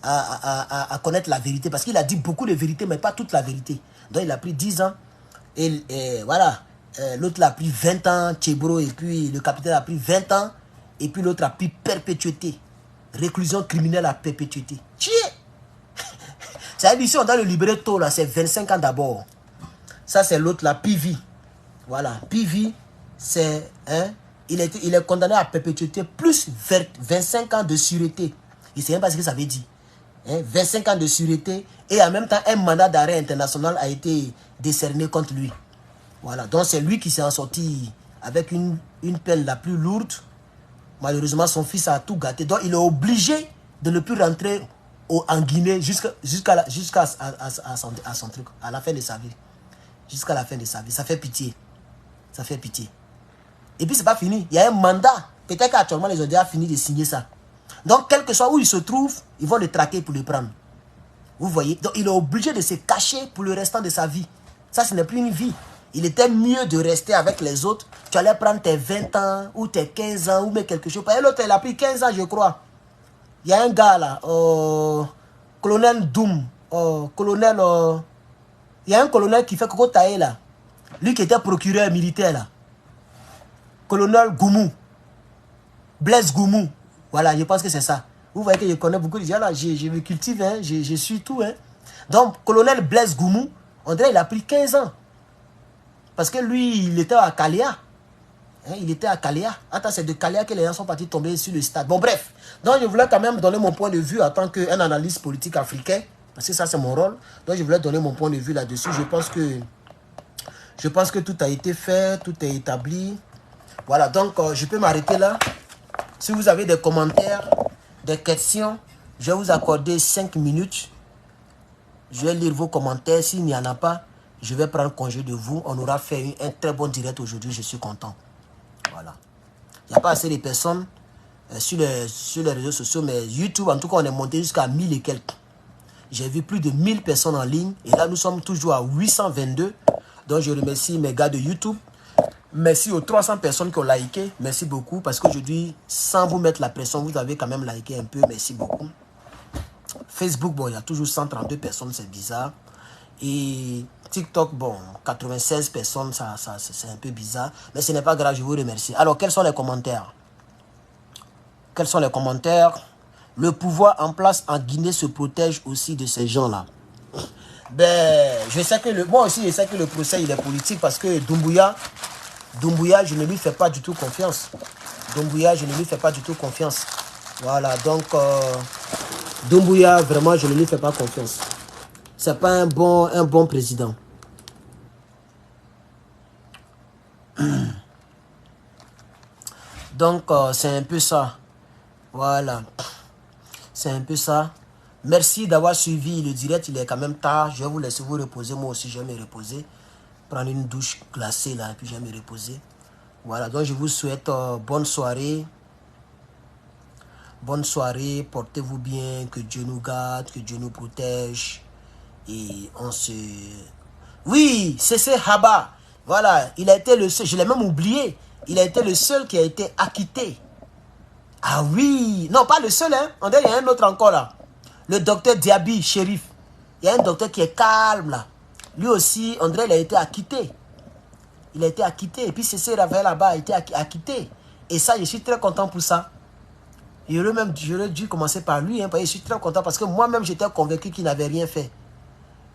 à connaître la vérité, parce qu'il a dit beaucoup de vérité, mais pas toute la vérité. Donc il a pris 10 ans, et voilà, l'autre a pris 20 ans, Tchébro, et puis le capitaine a pris 20 ans, et puis l'autre a pris perpétuité. Réclusion criminelle à perpétuité. Tiens! Ça veut dire, si on doit le libérer tôt, là, c'est 25 ans d'abord. Ça, c'est l'autre, là, PV. Voilà, PV, c'est... Hein, il est condamné à perpétuité plus 25 ans de sûreté. Il ne sait même pas ce que ça veut dire. Hein, 25 ans de sûreté et en même temps, un mandat d'arrêt international a été décerné contre lui. Voilà, donc c'est lui qui s'est en sorti avec une peine la plus lourde. Malheureusement, son fils a tout gâté. Donc, il est obligé de ne plus rentrer en Guinée jusqu'à son truc, à la fin de sa vie. Jusqu'à la fin de sa vie. Ça fait pitié. Ça fait pitié. Et puis, c'est pas fini. Il y a un mandat. Peut-être qu'actuellement, ils ont déjà fini de signer ça. Donc, quel que soit où il se trouve, ils vont le traquer pour le prendre. Vous voyez? Donc, il est obligé de se cacher pour le restant de sa vie. Ça, ce n'est plus une vie. Il était mieux de rester avec les autres. Tu allais prendre tes 20 ans, ou tes 15 ans, ou mais quelque chose. Et l'autre, il a pris 15 ans, je crois. Il y a un gars là, colonel Doom, il y a un colonel qui fait Coco Taé là. Lui qui était procureur militaire là. Colonel Goumou. Blaise Goumou. Voilà, je pense que c'est ça. Vous voyez que je connais beaucoup de gens là. Je me cultive, hein, je suis tout. Hein. Donc, colonel Blaise Goumou, on dirait qu'il a pris 15 ans. Parce que lui, il était à Kaléa. Hein, il était à Kaléa. Attends, c'est de Kaléa que les gens sont partis tomber sur le stade. Bon, bref. Donc, je voulais quand même donner mon point de vue en tant qu'un analyste politique africain. Parce que ça, c'est mon rôle. Donc, je voulais donner mon point de vue là-dessus. Je pense que tout a été fait, tout est établi. Voilà, donc, je peux m'arrêter là. Si vous avez des commentaires, des questions, je vais vous accorder 5 minutes. Je vais lire vos commentaires. S'il n'y en a pas, je vais prendre congé de vous. On aura fait un très bon direct aujourd'hui. Je suis content. Voilà. Il n'y a pas assez de personnes sur les réseaux sociaux, mais YouTube, en tout cas, on est monté jusqu'à 1000 et quelques. J'ai vu plus de 1000 personnes en ligne. Et là, nous sommes toujours à 822. Donc, je remercie mes gars de YouTube. Merci aux 300 personnes qui ont liké. Merci beaucoup. Parce qu'aujourd'hui, sans vous mettre la pression, vous avez quand même liké un peu. Merci beaucoup. Facebook, bon, il y a toujours 132 personnes. C'est bizarre. Et TikTok, bon, 96 personnes, ça c'est un peu bizarre. Mais ce n'est pas grave, je vous remercie. Alors, quels sont les commentaires? Quels sont les commentaires? Le pouvoir en place en Guinée se protège aussi de ces gens-là. Ben, je sais que moi aussi, je sais que le procès, il est politique parce que Doumbouya, je ne lui fais pas du tout confiance. Doumbouya, je ne lui fais pas du tout confiance. Voilà, donc, Doumbouya, vraiment, je ne lui fais pas confiance. C'est pas un bon président. Donc, c'est un peu ça. Voilà. C'est un peu ça. Merci d'avoir suivi le direct. Il est quand même tard. Je vais vous laisser vous reposer. Moi aussi, je vais me reposer. Prendre une douche glacée là. Et puis, je vais me reposer. Voilà. Donc, je vous souhaite bonne soirée. Bonne soirée. Portez-vous bien. Que Dieu nous garde. Que Dieu nous protège. Et on se... Oui, c'est Haba. Voilà. Il a été le seul. Je l'ai même oublié. Il a été le seul qui a été acquitté. Ah oui. Non, pas le seul. Hein. On dirait qu'il y a un autre encore là. Le docteur Diaby, shérif. Il y a un docteur qui est calme là. Lui aussi, on dirait qu'il a été acquitté. Il a été acquitté. Et puis Cécile Raphaël là-bas a été acquitté. Et ça, je suis très content pour ça. J'aurais dû commencer par lui. Hein, parce que je suis très content parce que moi-même, j'étais convaincu qu'il n'avait rien fait.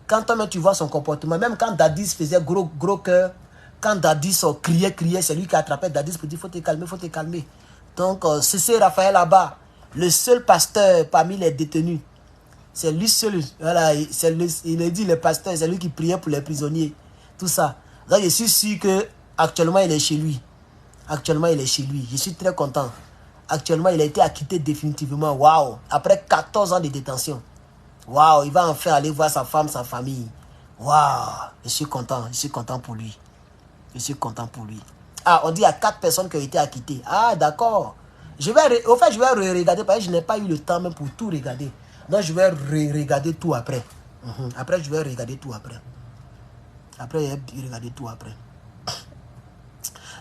Quand toi-même, tu vois son comportement, même quand Dadis faisait gros cœur, quand Dadis criait, c'est lui qui attrapait Dadis pour dire faut te calmer. Donc, Cécile Raphaël là-bas, le seul pasteur parmi les détenus. C'est lui seul, voilà, il a dit le pasteur, c'est lui qui priait pour les prisonniers. Tout ça. Donc je suis sûr qu'actuellement il est chez lui. Actuellement il est chez lui. Je suis très content. Actuellement il a été acquitté définitivement. Waouh. Après 14 ans de détention. Waouh, il va enfin aller voir sa femme, sa famille. Waouh, je suis content pour lui. Je suis content pour lui. Ah, on dit qu'il y a 4 personnes qui ont été acquittées. Ah, d'accord. Au fait, je vais regarder parce que je n'ai pas eu le temps même pour tout regarder. Donc, je vais regarder tout après. Après, je vais regarder tout après. Après, je vais regarder tout après.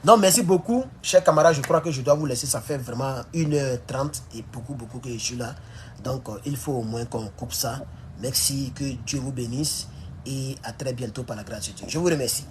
Donc, merci beaucoup, chers camarades. Je crois que je dois vous laisser. Ça fait vraiment 1h30 et beaucoup que je suis là. Donc, il faut au moins qu'on coupe ça. Merci, que Dieu vous bénisse et à très bientôt par la grâce de Dieu. Je vous remercie.